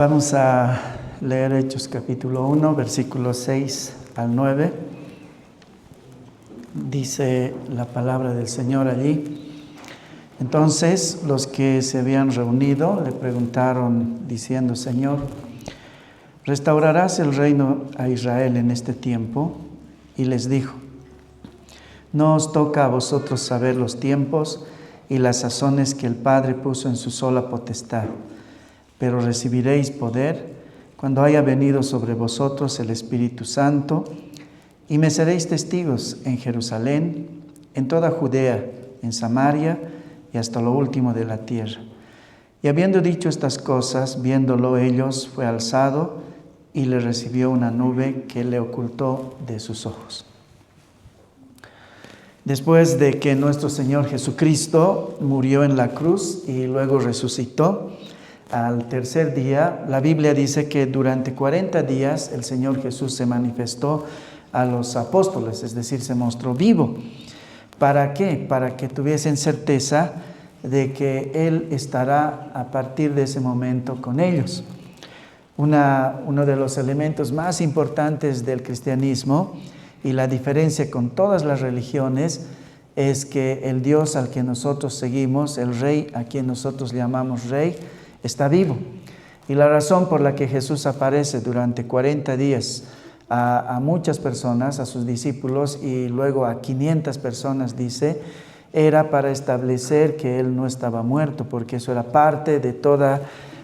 Vamos a leer Hechos capítulo 1, versículos 6 al 9. Dice la palabra del Señor allí. Entonces los que se habían reunido le preguntaron diciendo: Señor, ¿restaurarás el reino a Israel en este tiempo? Y les dijo: no os toca a vosotros saber los tiempos y las sazones que el Padre puso en su sola potestad. Pero recibiréis poder cuando haya venido sobre vosotros el Espíritu Santo, y me seréis testigos en Jerusalén, en toda Judea, en Samaria y hasta lo último de la tierra. Y habiendo dicho estas cosas, viéndolo ellos, fue alzado y le recibió una nube que le ocultó de sus ojos. Después de que nuestro Señor Jesucristo murió en la cruz y luego resucitó, al tercer día, la Biblia dice que durante 40 días el Señor Jesús se manifestó a los apóstoles, es decir, se mostró vivo. ¿Para qué? Para que tuviesen certeza de que Él estará a partir de ese momento con ellos. Uno de los elementos más importantes del cristianismo y la diferencia con todas las religiones es que el Dios al que nosotros seguimos, el Rey a quien nosotros llamamos Rey, está vivo. Y la razón por la que Jesús aparece durante 40 días a muchas personas, a sus discípulos, y luego a 500 personas, dice, era para establecer que Él no estaba muerto, porque eso era parte de toda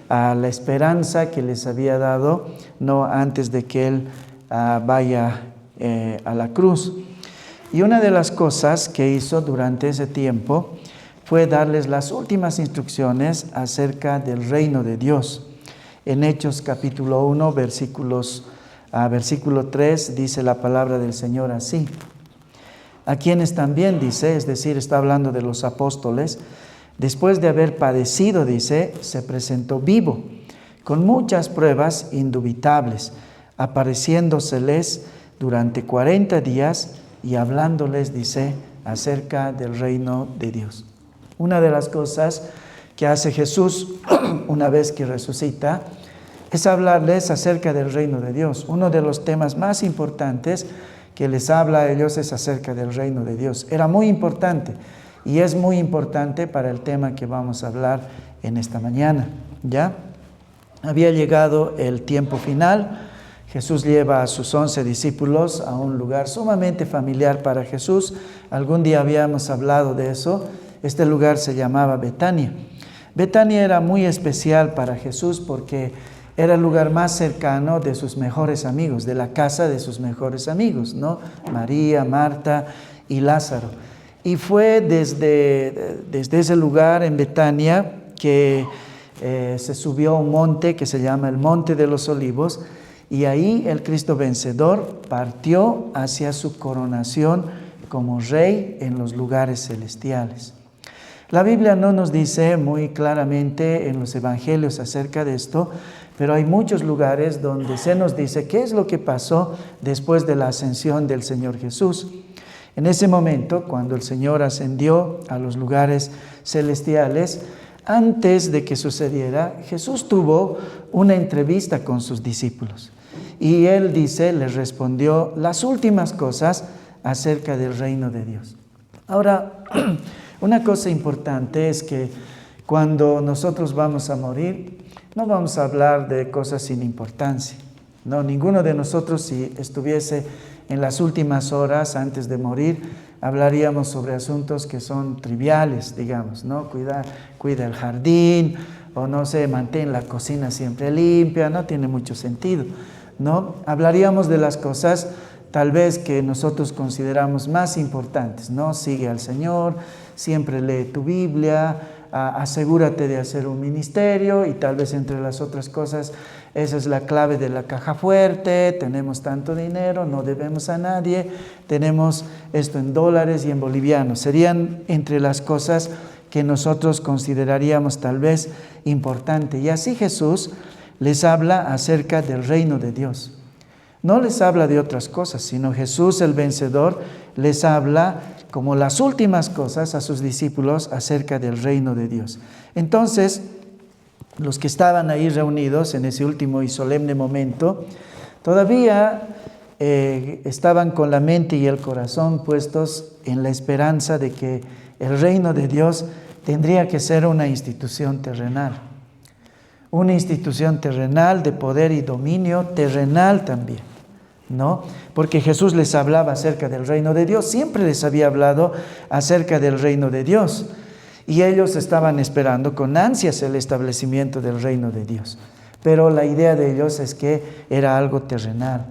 la esperanza que les había dado, no antes de que Él vaya a la cruz. Y una de las cosas que hizo durante ese tiempo fue darles las últimas instrucciones acerca del reino de Dios. En Hechos capítulo 1, versículo 3, dice la palabra del Señor así: a quienes también, dice, es decir, está hablando de los apóstoles, después de haber padecido, dice, se presentó vivo, con muchas pruebas indubitables, apareciéndoseles durante 40 días y hablándoles, dice, acerca del reino de Dios. Una de las cosas que hace Jesús una vez que resucita es hablarles acerca del reino de Dios. Uno de los temas más importantes que les habla a ellos es acerca del reino de Dios. Era muy importante y es muy importante para el tema que vamos a hablar en esta mañana. ¿Ya? Había llegado el tiempo final. Jesús lleva a sus 11 discípulos a un lugar sumamente familiar para Jesús. Algún día habíamos hablado de eso. Este lugar se llamaba Betania. Betania era muy especial para Jesús porque era el lugar más cercano de sus mejores amigos, de la casa de sus mejores amigos, ¿no? María, Marta y Lázaro. Y fue desde ese lugar en Betania que se subió a un monte que se llama el Monte de los Olivos, y ahí el Cristo vencedor partió hacia su coronación como Rey en los lugares celestiales. La Biblia no nos dice muy claramente en los evangelios acerca de esto, pero hay muchos lugares donde se nos dice qué es lo que pasó después de la ascensión del Señor Jesús. En ese momento, cuando el Señor ascendió a los lugares celestiales, antes de que sucediera, Jesús tuvo una entrevista con sus discípulos. Y Él dice, les respondió las últimas cosas acerca del reino de Dios. Ahora, una cosa importante es que cuando nosotros vamos a morir, no vamos a hablar de cosas sin importancia. No, ninguno de nosotros, si estuviese en las últimas horas antes de morir, hablaríamos sobre asuntos que son triviales, digamos, ¿no? Cuida el jardín, o no sé, mantén la cocina siempre limpia, no tiene mucho sentido, ¿no? Hablaríamos de las cosas tal vez que nosotros consideramos más importantes, ¿no? Sigue al Señor, siempre lee tu Biblia, asegúrate de hacer un ministerio, y tal vez entre las otras cosas, esa es la clave de la caja fuerte, tenemos tanto dinero, no debemos a nadie, tenemos esto en dólares y en bolivianos. Serían entre las cosas que nosotros consideraríamos tal vez importante. Y así Jesús les habla acerca del reino de Dios. No les habla de otras cosas, sino Jesús el vencedor les habla como las últimas cosas a sus discípulos acerca del reino de Dios. Entonces, los que estaban ahí reunidos en ese último y solemne momento, todavía estaban con la mente y el corazón puestos en la esperanza de que el reino de Dios tendría que ser una institución terrenal de poder y dominio terrenal también, ¿no? Porque Jesús les hablaba acerca del reino de Dios, siempre les había hablado acerca del reino de Dios, y ellos estaban esperando con ansias el establecimiento del reino de Dios. Pero la idea de ellos es que era algo terrenal,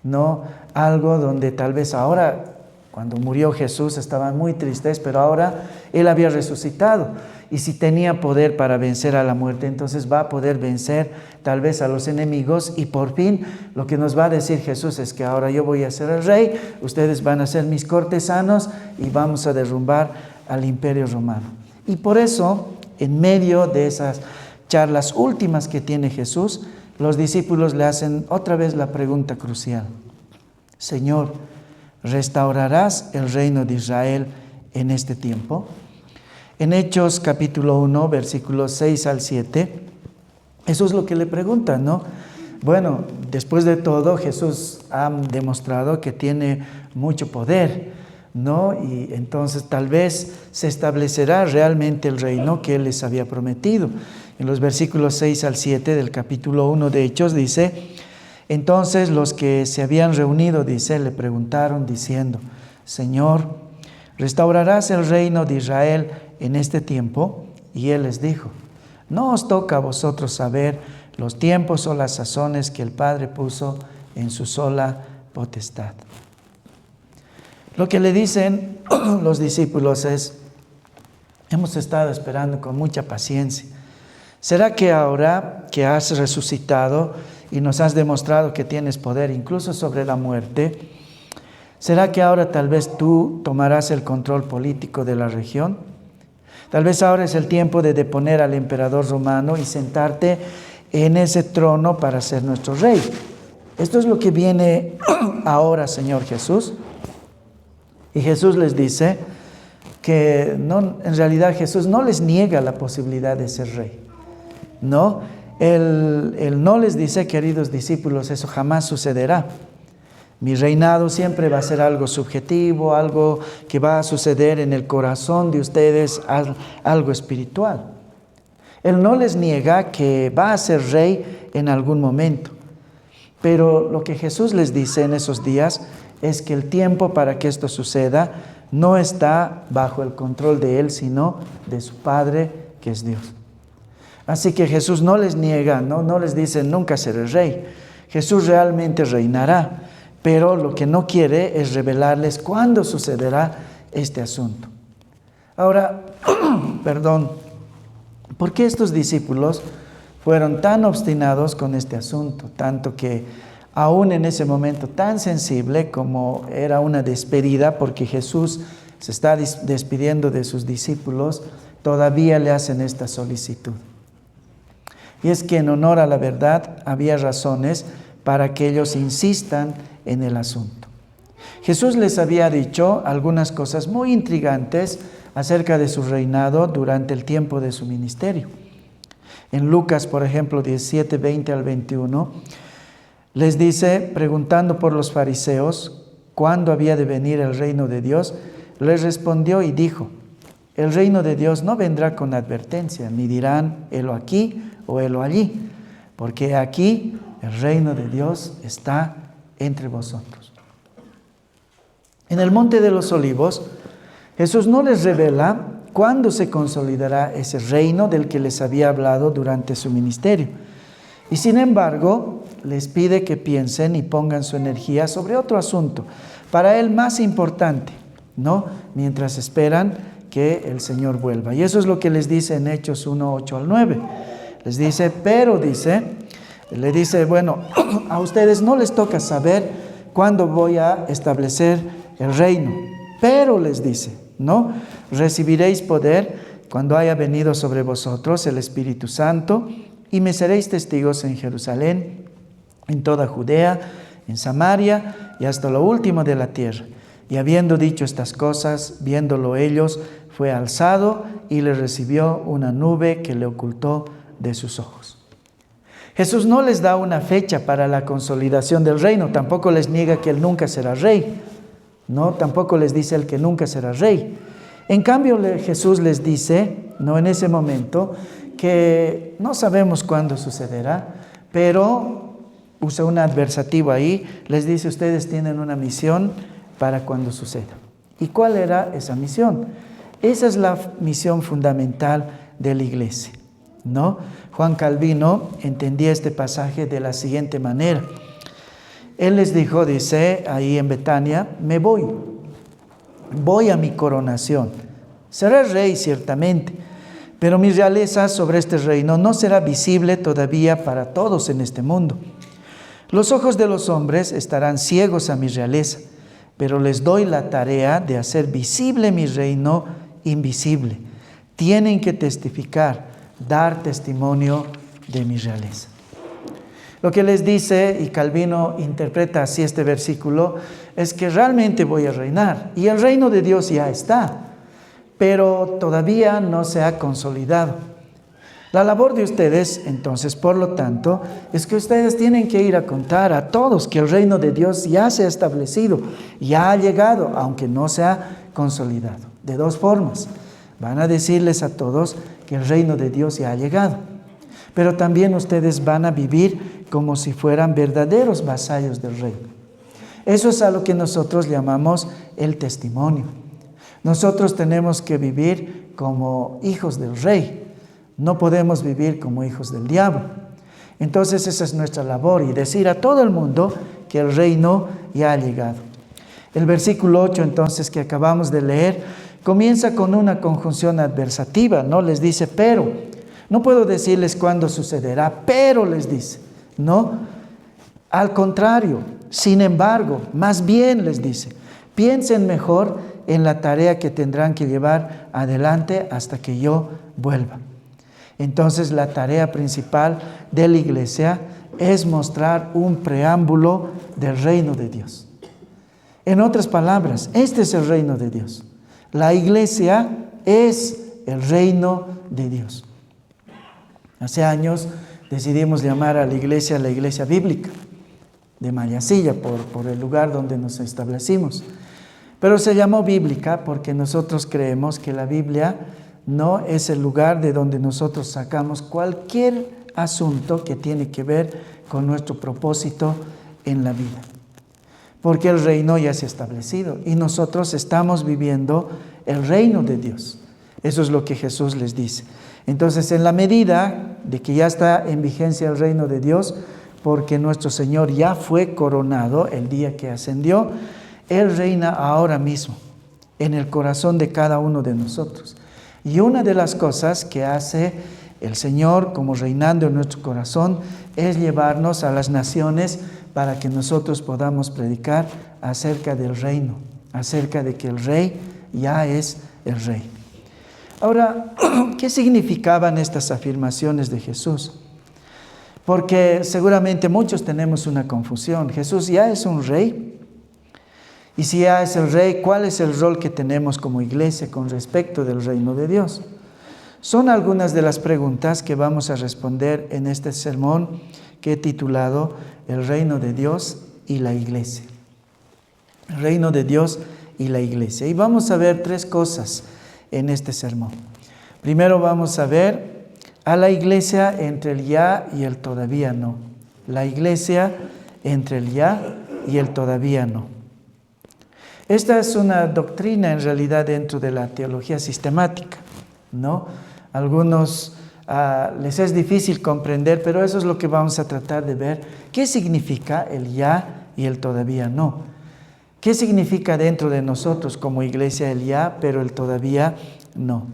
no algo donde tal vez ahora, cuando murió Jesús, estaban muy tristes, pero ahora Él había resucitado. Y si tenía poder para vencer a la muerte, entonces va a poder vencer tal vez a los enemigos. Y por fin lo que nos va a decir Jesús es que ahora yo voy a ser el rey, ustedes van a ser mis cortesanos y vamos a derrumbar al imperio romano. Y por eso, en medio de esas charlas últimas que tiene Jesús, los discípulos le hacen otra vez la pregunta crucial. Señor, ¿restaurarás el reino de Israel en este tiempo? En Hechos capítulo 1, versículos 6 al 7, eso es lo que le preguntan, ¿no? Bueno, después de todo, Jesús ha demostrado que tiene mucho poder, ¿no? Y entonces tal vez se establecerá realmente el reino que Él les había prometido. En los versículos 6 al 7 del capítulo 1 de Hechos dice: entonces los que se habían reunido, dice, le preguntaron diciendo: Señor, ¿restaurarás el reino de Israel en este tiempo? Y Él les dijo: no os toca a vosotros saber los tiempos o las sazones que el Padre puso en su sola potestad. Lo que le dicen los discípulos es: hemos estado esperando con mucha paciencia. ¿Será que ahora que has resucitado y nos has demostrado que tienes poder incluso sobre la muerte, será que ahora tal vez tú tomarás el control político de la región? Tal vez ahora es el tiempo de deponer al emperador romano y sentarte en ese trono para ser nuestro rey. Esto es lo que viene ahora, Señor Jesús. Y Jesús les dice que no, en realidad Jesús no les niega la posibilidad de ser rey. No, Él no les dice, queridos discípulos, eso jamás sucederá. Mi reinado siempre va a ser algo subjetivo, algo que va a suceder en el corazón de ustedes, algo espiritual. Él no les niega que va a ser rey en algún momento. Pero lo que Jesús les dice en esos días es que el tiempo para que esto suceda no está bajo el control de Él, sino de su Padre, que es Dios. Así que Jesús no les niega, no les dice nunca seré rey. Jesús realmente reinará, pero lo que no quiere es revelarles cuándo sucederá este asunto. Ahora, ¿por qué estos discípulos fueron tan obstinados con este asunto? Tanto que aún en ese momento tan sensible como era una despedida, porque Jesús se está despidiendo de sus discípulos, todavía le hacen esta solicitud. Y es que en honor a la verdad había razones para que ellos insistan en el asunto. Jesús les había dicho algunas cosas muy intrigantes acerca de su reinado durante el tiempo de su ministerio. En Lucas, por ejemplo, 17, 20 al 21, les dice, preguntando por los fariseos, ¿cuándo había de venir el reino de Dios? Les respondió y dijo: el reino de Dios no vendrá con advertencia, ni dirán, helo aquí o helo allí, porque aquí el reino de Dios está entre vosotros. En el Monte de los Olivos, Jesús no les revela cuándo se consolidará ese reino del que les había hablado durante su ministerio. Y sin embargo, les pide que piensen y pongan su energía sobre otro asunto, para él más importante, ¿no? Mientras esperan que el Señor vuelva. Y eso es lo que les dice en Hechos 1, 8 al 9. Les dice, le dice, bueno, a ustedes no les toca saber cuándo voy a establecer el reino, pero les dice, ¿no? Recibiréis poder cuando haya venido sobre vosotros el Espíritu Santo y me seréis testigos en Jerusalén, en toda Judea, en Samaria y hasta lo último de la tierra. Y habiendo dicho estas cosas, viéndolo ellos, fue alzado y le recibió una nube que le ocultó de sus ojos. Jesús no les da una fecha para la consolidación del reino, tampoco les niega que Él nunca será rey, no, tampoco les dice Él que nunca será rey. En cambio, Jesús les dice, no en ese momento, que no sabemos cuándo sucederá, pero usa un adversativo ahí, les dice, ustedes tienen una misión para cuando suceda. ¿Y cuál era esa misión? Esa es la misión fundamental de la iglesia, ¿no? Juan Calvino entendía este pasaje de la siguiente manera. Él les dijo, dice ahí en Betania, me voy a mi coronación. Seré rey ciertamente, pero mi realeza sobre este reino no será visible todavía para todos en este mundo. Los ojos de los hombres estarán ciegos a mi realeza, pero les doy la tarea de hacer visible mi reino invisible. Tienen que testificar, dar testimonio de mi realeza. Lo que les dice, y Calvino interpreta así este versículo, es que realmente voy a reinar y el reino de Dios ya está, pero todavía no se ha consolidado. La labor de ustedes, entonces, por lo tanto, es que ustedes tienen que ir a contar a todos que el reino de Dios ya se ha establecido, ya ha llegado, aunque no se ha consolidado. De dos formas. Van a decirles a todos que el reino de Dios ya ha llegado, pero también ustedes van a vivir como si fueran verdaderos vasallos del reino. Eso es a lo que nosotros llamamos el testimonio. Nosotros tenemos que vivir como hijos del rey. No podemos vivir como hijos del diablo. Entonces esa es nuestra labor y decir a todo el mundo que el reino ya ha llegado. El versículo 8 entonces que acabamos de leer comienza con una conjunción adversativa, ¿no? Les dice, pero. No puedo decirles cuándo sucederá, pero les dice, ¿no? Al contrario, sin embargo, más bien les dice, piensen mejor en la tarea que tendrán que llevar adelante hasta que yo vuelva. Entonces la tarea principal de la iglesia es mostrar un preámbulo del reino de Dios. En otras palabras, este es el reino de Dios. La iglesia es el reino de Dios. Hace años decidimos llamar a la iglesia bíblica de Mayasilla por el lugar donde nos establecimos. Pero se llamó bíblica porque nosotros creemos que la Biblia no es el lugar de donde nosotros sacamos cualquier asunto que tiene que ver con nuestro propósito en la vida. Porque el reino ya se ha establecido y nosotros estamos viviendo el reino de Dios. Eso es lo que Jesús les dice. Entonces, en la medida de que ya está en vigencia el reino de Dios, porque nuestro Señor ya fue coronado el día que ascendió, Él reina ahora mismo en el corazón de cada uno de nosotros. Y una de las cosas que hace el Señor como reinando en nuestro corazón es llevarnos a las naciones para que nosotros podamos predicar acerca del reino, acerca de que el Rey ya es el Rey. Ahora, ¿qué significaban estas afirmaciones de Jesús? Porque seguramente muchos tenemos una confusión. Jesús ya es un rey. Y si ya es el rey, ¿cuál es el rol que tenemos como iglesia con respecto del reino de Dios? Son algunas de las preguntas que vamos a responder en este sermón que he titulado El reino de Dios y la iglesia. El reino de Dios y la iglesia. Y vamos a ver tres cosas en este sermón. Primero vamos a ver a la iglesia entre el ya y el todavía no. La iglesia entre el ya y el todavía no. Esta es una doctrina en realidad dentro de la teología sistemática, ¿no? Algunos les es difícil comprender, pero eso es lo que vamos a tratar de ver. ¿Qué significa el ya y el todavía no? ¿Qué significa dentro de nosotros como iglesia el ya, pero el todavía no?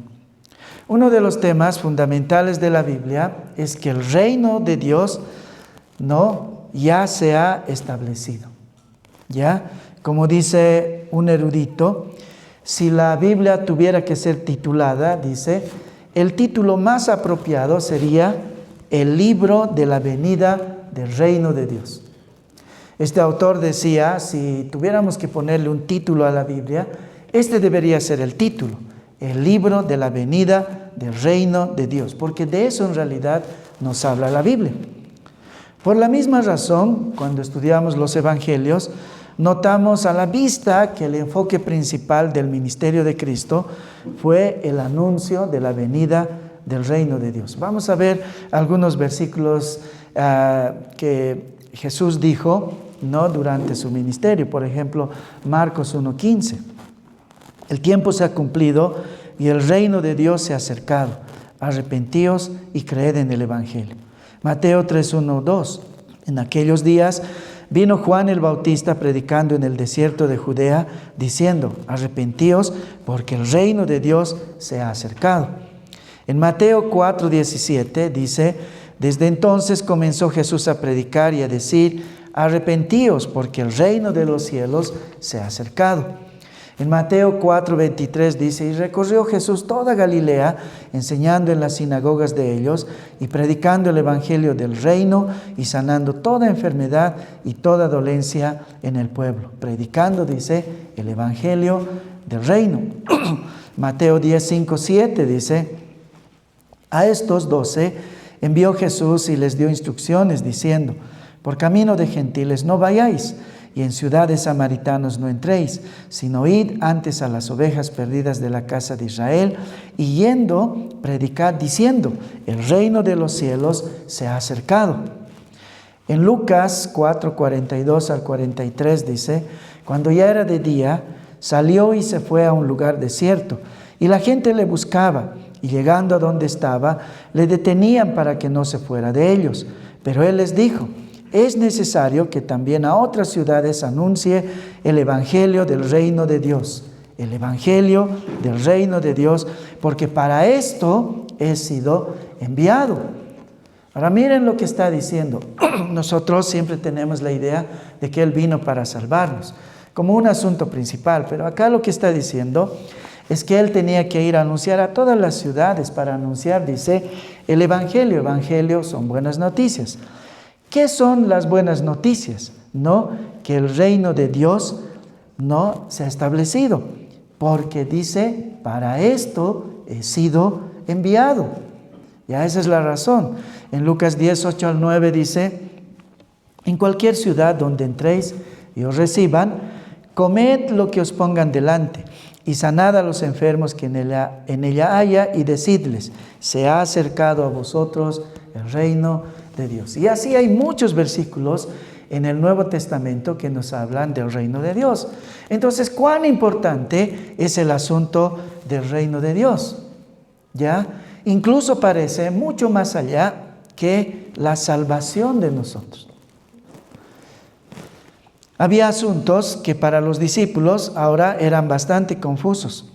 Uno de los temas fundamentales de la Biblia es que el reino de Dios no ya se ha establecido. ¿Ya? Como dice un erudito, si la Biblia tuviera que ser titulada, dice, el título más apropiado sería El libro de la venida del reino de Dios. Este autor decía, si tuviéramos que ponerle un título a la Biblia, este debería ser el título, el libro de la venida del reino de Dios, porque de eso en realidad nos habla la Biblia. Por la misma razón, cuando estudiamos los evangelios, notamos a la vista que el enfoque principal del ministerio de Cristo fue el anuncio de la venida del reino de Dios. Vamos a ver algunos versículos que Jesús dijo, ¿no?, durante su ministerio. Por ejemplo, Marcos 1:15. El tiempo se ha cumplido y el reino de Dios se ha acercado. Arrepentíos y creed en el evangelio. Mateo 3:1-2. En aquellos días vino Juan el Bautista predicando en el desierto de Judea, diciendo: arrepentíos, porque el reino de Dios se ha acercado. En Mateo 4:17 dice: desde entonces comenzó Jesús a predicar y a decir: arrepentíos, porque el reino de los cielos se ha acercado. En Mateo 4:23 dice: y recorrió Jesús toda Galilea, enseñando en las sinagogas de ellos y predicando el evangelio del reino y sanando toda enfermedad y toda dolencia en el pueblo. Predicando, dice, el evangelio del reino. Mateo 10:5-7 dice: a estos 12 envió Jesús y les dio instrucciones diciendo: por camino de gentiles no vayáis, y en ciudades samaritanos no entréis, sino id antes a las ovejas perdidas de la casa de Israel, y yendo, predicad diciendo: el reino de los cielos se ha acercado. En Lucas 4:42-43 dice: cuando ya era de día, salió y se fue a un lugar desierto, y la gente le buscaba, y llegando a donde estaba, le detenían para que no se fuera de ellos. Pero él les dijo: es necesario que también a otras ciudades anuncie el evangelio del reino de Dios. El evangelio del reino de Dios, porque para esto he sido enviado. Ahora miren lo que está diciendo. Nosotros siempre tenemos la idea de que Él vino para salvarnos, como un asunto principal, pero acá lo que está diciendo es que Él tenía que ir a anunciar a todas las ciudades para anunciar, dice, el evangelio. Evangelio son buenas noticias. ¿Qué son las buenas noticias? No, que el reino de Dios no se ha establecido, porque dice: para esto he sido enviado. Ya esa es la razón. En Lucas 10:8-9 dice: en cualquier ciudad donde entréis y os reciban, comed lo que os pongan delante, y sanad a los enfermos que en ella haya, y decidles: se ha acercado a vosotros el reino de Dios. Y así hay muchos versículos en el Nuevo Testamento que nos hablan del reino de Dios. Entonces, ¿cuán importante es el asunto del reino de Dios? ¿Ya? Incluso parece mucho más allá que la salvación de nosotros. Había asuntos que para los discípulos ahora eran bastante confusos,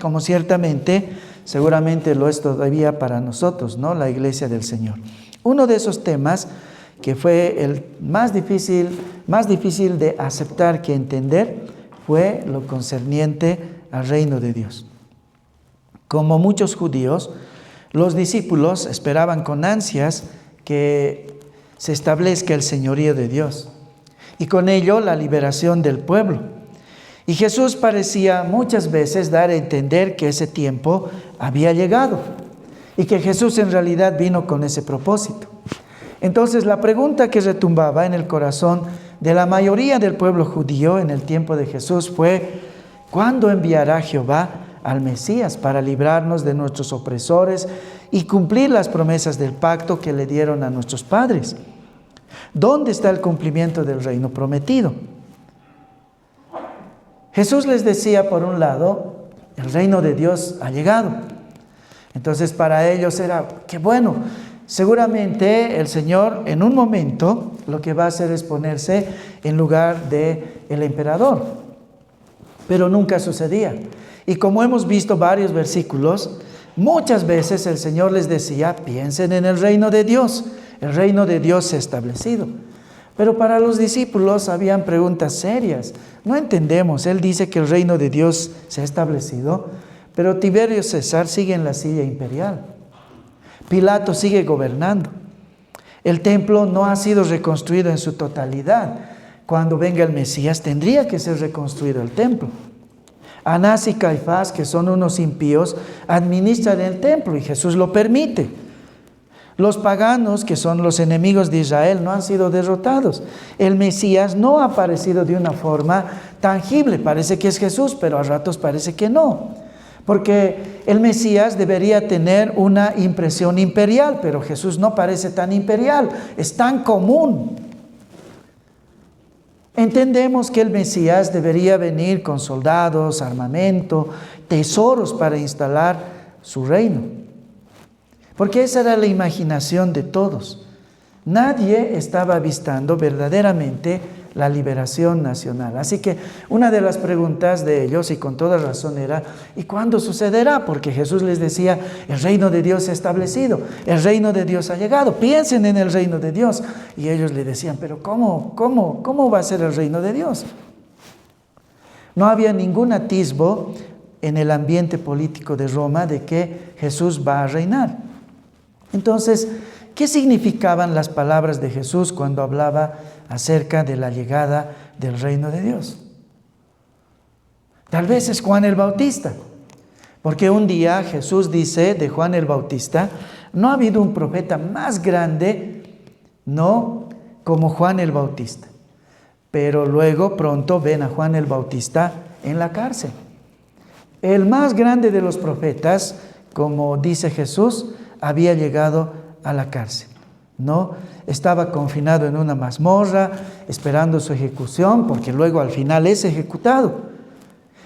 como seguramente lo es todavía para nosotros, ¿no?, la iglesia del Señor. Uno de esos temas que fue el más difícil de aceptar que entender fue lo concerniente al reino de Dios. Como muchos judíos, los discípulos esperaban con ansias que se establezca el señorío de Dios y con ello la liberación del pueblo. Y Jesús parecía muchas veces dar a entender que ese tiempo había llegado y que Jesús en realidad vino con ese propósito. Entonces la pregunta que retumbaba en el corazón de la mayoría del pueblo judío en el tiempo de Jesús fue: ¿cuándo enviará Jehová al Mesías para librarnos de nuestros opresores y cumplir las promesas del pacto que le dieron a nuestros padres? ¿Dónde está el cumplimiento del reino prometido? Jesús les decía, por un lado, el reino de Dios ha llegado. Entonces para ellos era: qué bueno, seguramente el Señor en un momento lo que va a hacer es ponerse en lugar del emperador. Pero nunca sucedía. Y como hemos visto varios versículos, muchas veces el Señor les decía: piensen en el reino de Dios. El reino de Dios se ha establecido. Pero para los discípulos habían preguntas serias. No entendemos. Él dice que el reino de Dios se ha establecido, pero Tiberio César sigue en la silla imperial. Pilato sigue gobernando. El templo no ha sido reconstruido en su totalidad. Cuando venga el Mesías tendría que ser reconstruido el templo. Anás y Caifás, que son unos impíos, administran el templo y Jesús lo permite. Los paganos, que son los enemigos de Israel, no han sido derrotados. El Mesías no ha aparecido de una forma tangible. Parece que es Jesús, pero a ratos parece que no. Porque el Mesías debería tener una impresión imperial, pero Jesús no parece tan imperial, es tan común. Entendemos que el Mesías debería venir con soldados, armamento, tesoros para instalar su reino. Porque esa era la imaginación de todos. Nadie estaba avistando verdaderamente la liberación nacional. Así que una de las preguntas de ellos, y con toda razón, era: ¿y cuándo sucederá? Porque Jesús les decía: el reino de Dios se ha establecido, el reino de Dios ha llegado, piensen en el reino de Dios. Y ellos le decían: ¿pero cómo va a ser el reino de Dios? No había ningún atisbo en el ambiente político de Roma de que Jesús va a reinar. Entonces, ¿qué significaban las palabras de Jesús cuando hablaba acerca de la llegada del reino de Dios? Tal vez es Juan el Bautista, porque un día Jesús dice de Juan el Bautista: no ha habido un profeta más grande, no como Juan el Bautista. Pero luego pronto ven a Juan el Bautista en la cárcel. El más grande de los profetas, como dice Jesús, había llegado a la cárcel, ¿no? Estaba confinado en una mazmorra, esperando su ejecución, porque luego al final es ejecutado.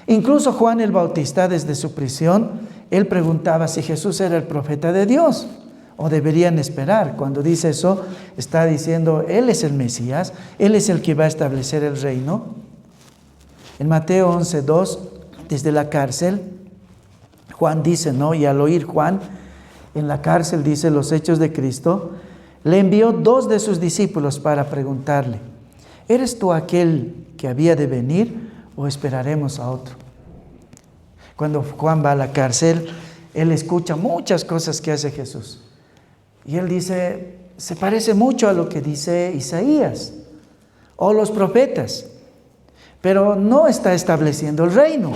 Incluso Juan el Bautista, desde su prisión, él preguntaba si Jesús era el profeta de Dios, o deberían esperar. Cuando dice eso, está diciendo: Él es el Mesías, Él es el que va a establecer el reino. En Mateo 11:2, desde la cárcel, Juan dice, ¿no? Y al oír Juan, en la cárcel, dice los Hechos de Cristo, le envió 2 de sus discípulos para preguntarle: ¿eres tú aquel que había de venir o esperaremos a otro? Cuando Juan va a la cárcel, él escucha muchas cosas que hace Jesús. Y él dice: se parece mucho a lo que dice Isaías o los profetas, pero no está estableciendo el reino.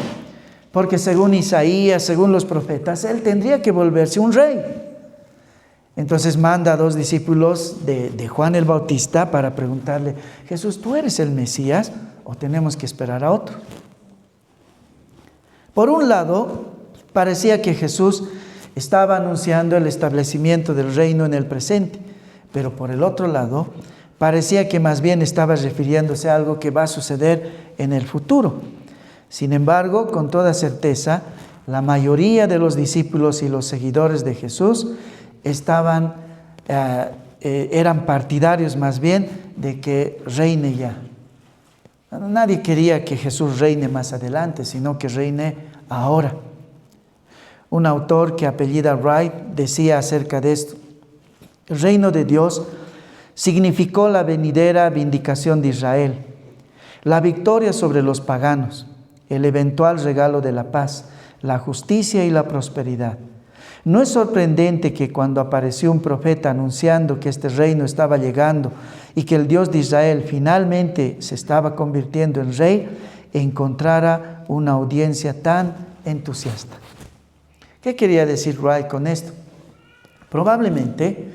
Porque según Isaías, según los profetas, él tendría que volverse un rey. Entonces manda a 2 discípulos de Juan el Bautista para preguntarle: Jesús, ¿tú eres el Mesías o tenemos que esperar a otro? Por un lado, parecía que Jesús estaba anunciando el establecimiento del reino en el presente, pero por el otro lado, parecía que más bien estaba refiriéndose a algo que va a suceder en el futuro. Sin embargo, con toda certeza, la mayoría de los discípulos y los seguidores de Jesús eran partidarios más bien de que reine ya. Nadie quería que Jesús reine más adelante, sino que reine ahora. Un autor que apellida Wright decía acerca de esto: el reino de Dios significó la venidera vindicación de Israel, la victoria sobre los paganos, el eventual regalo de la paz, la justicia y la prosperidad. No es sorprendente que cuando apareció un profeta anunciando que este reino estaba llegando y que el Dios de Israel finalmente se estaba convirtiendo en rey, encontrara una audiencia tan entusiasta. ¿Qué quería decir Wright con esto? Probablemente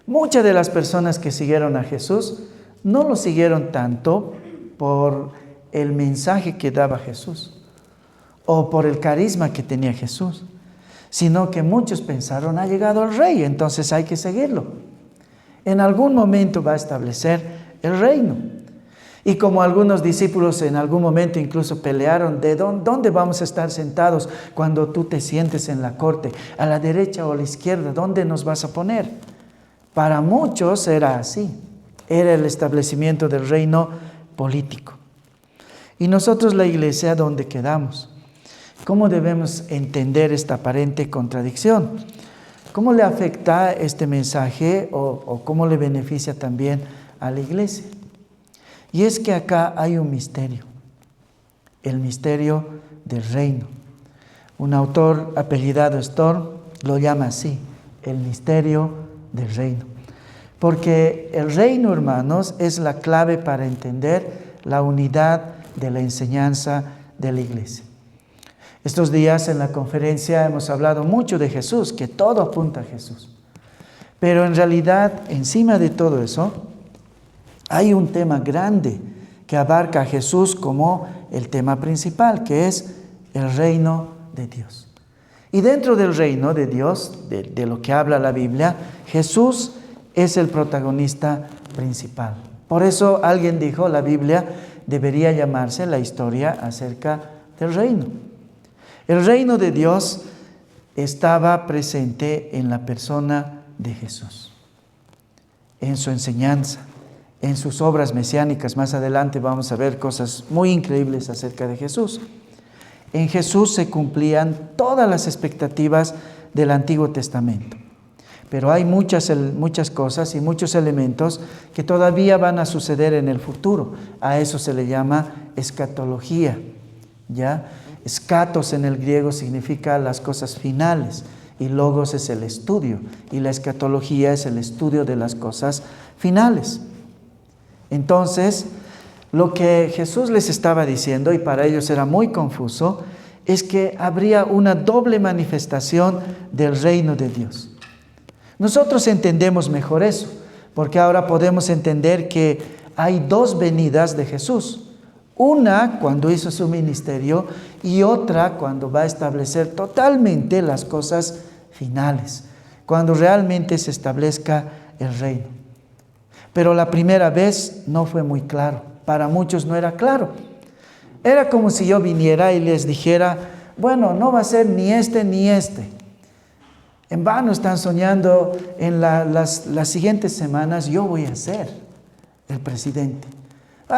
muchas de las personas que siguieron a Jesús no lo siguieron tanto por el mensaje que daba Jesús o por el carisma que tenía Jesús, sino que muchos pensaron: ha llegado el rey, entonces hay que seguirlo. En algún momento va a establecer el reino. Y como algunos discípulos en algún momento incluso pelearon de dónde vamos a estar sentados cuando tú te sientes en la corte, a la derecha o a la izquierda, ¿dónde nos vas a poner? Para muchos era así, era el establecimiento del reino político. Y nosotros, la iglesia, ¿dónde quedamos? ¿Cómo debemos entender esta aparente contradicción? ¿Cómo le afecta este mensaje o cómo le beneficia también a la iglesia? Y es que acá hay un misterio, el misterio del reino. Un autor apellidado Storm lo llama así, el misterio del reino. Porque el reino, hermanos, es la clave para entender la unidad de la enseñanza de la iglesia. Estos días en la conferencia hemos hablado mucho de Jesús, que todo apunta a Jesús. Pero en realidad, encima de todo eso, hay un tema grande que abarca a Jesús como el tema principal, que es el reino de Dios. Y dentro del reino de Dios, de lo que habla la Biblia, Jesús es el protagonista principal. Por eso alguien dijo, la Biblia debería llamarse la historia acerca del reino. El reino de Dios estaba presente en la persona de Jesús, en su enseñanza, en sus obras mesiánicas. Más adelante vamos a ver cosas muy increíbles acerca de Jesús. En Jesús se cumplían todas las expectativas del Antiguo Testamento. Pero hay muchas cosas y muchos elementos que todavía van a suceder en el futuro. A eso se le llama escatología, ¿ya? Escatos en el griego significa las cosas finales y logos es el estudio y la escatología es el estudio de las cosas finales. Entonces, lo que Jesús les estaba diciendo, y para ellos era muy confuso, es que habría una doble manifestación del reino de Dios. Nosotros entendemos mejor eso, porque ahora podemos entender que hay dos venidas de Jesús. Una cuando hizo su ministerio y otra cuando va a establecer totalmente las cosas finales, cuando realmente se establezca el reino. Pero la primera vez no fue muy claro, para muchos no era claro. Era como si yo viniera y les dijera, bueno, no va a ser ni este ni este. En vano están soñando en las siguientes semanas, yo voy a ser el presidente.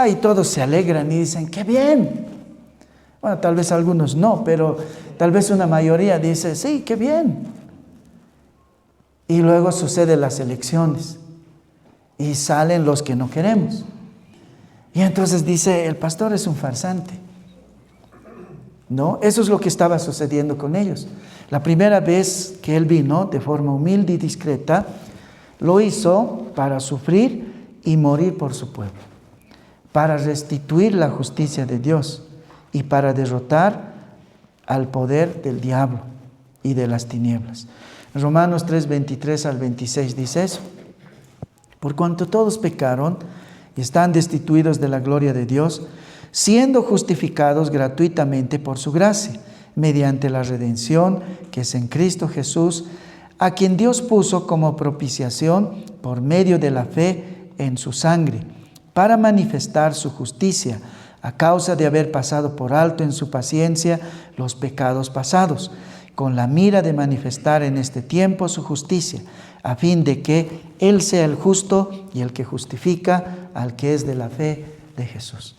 Y todos se alegran y dicen, ¡qué bien! Bueno, tal vez algunos no, pero tal vez una mayoría dice, sí, qué bien. Y luego suceden las elecciones y salen los que no queremos. Y entonces dice, el pastor es un farsante. ¿No? Eso es lo que estaba sucediendo con ellos. La primera vez que él vino de forma humilde y discreta, lo hizo para sufrir y morir por su pueblo, para restituir la justicia de Dios y para derrotar al poder del diablo y de las tinieblas. Romanos 3, 23 al 26 dice eso. Por cuanto todos pecaron y están destituidos de la gloria de Dios, siendo justificados gratuitamente por su gracia, mediante la redención que es en Cristo Jesús, a quien Dios puso como propiciación por medio de la fe en su sangre, para manifestar su justicia, a causa de haber pasado por alto en su paciencia los pecados pasados, con la mira de manifestar en este tiempo su justicia, a fin de que Él sea el justo y el que justifica al que es de la fe de Jesús.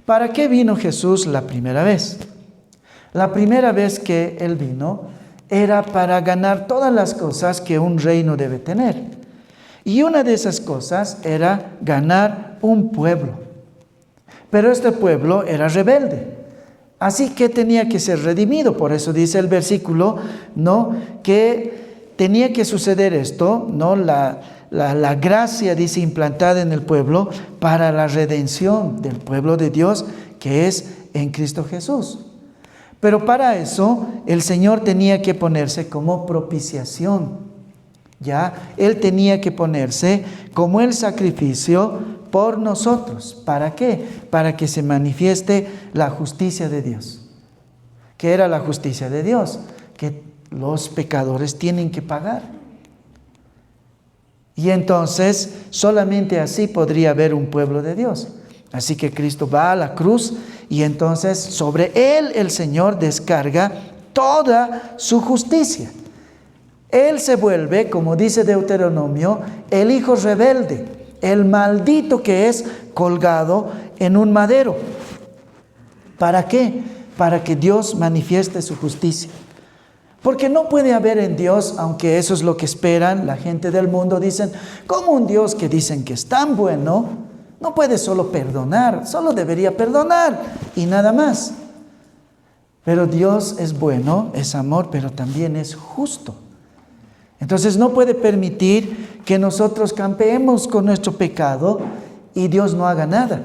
¿Para qué vino Jesús la primera vez? La primera vez que Él vino era para ganar todas las cosas que un reino debe tener. Y una de esas cosas era ganar un pueblo. Pero este pueblo era rebelde. Así que tenía que ser redimido. Por eso dice el versículo, ¿no?, que tenía que suceder esto, ¿no? La gracia, dice, implantada en el pueblo para la redención del pueblo de Dios, que es en Cristo Jesús. Pero para eso el Señor tenía que ponerse como propiciación. ¿Ya? Él tenía que ponerse como el sacrificio por nosotros. ¿Para qué? Para que se manifieste la justicia de Dios. ¿Qué era la justicia de Dios? Que los pecadores tienen que pagar. Y entonces solamente así podría haber un pueblo de Dios. Así que Cristo va a la cruz y entonces sobre Él el Señor descarga toda su justicia. Él se vuelve, como dice Deuteronomio, el hijo rebelde, el maldito que es colgado en un madero. ¿Para qué? Para que Dios manifieste su justicia. Porque no puede haber en Dios, aunque eso es lo que esperan la gente del mundo, dicen, ¿cómo un Dios que dicen que es tan bueno no puede solo perdonar? Solo debería perdonar y nada más. Pero Dios es bueno, es amor, pero también es justo. Entonces no puede permitir que nosotros campeemos con nuestro pecado y Dios no haga nada.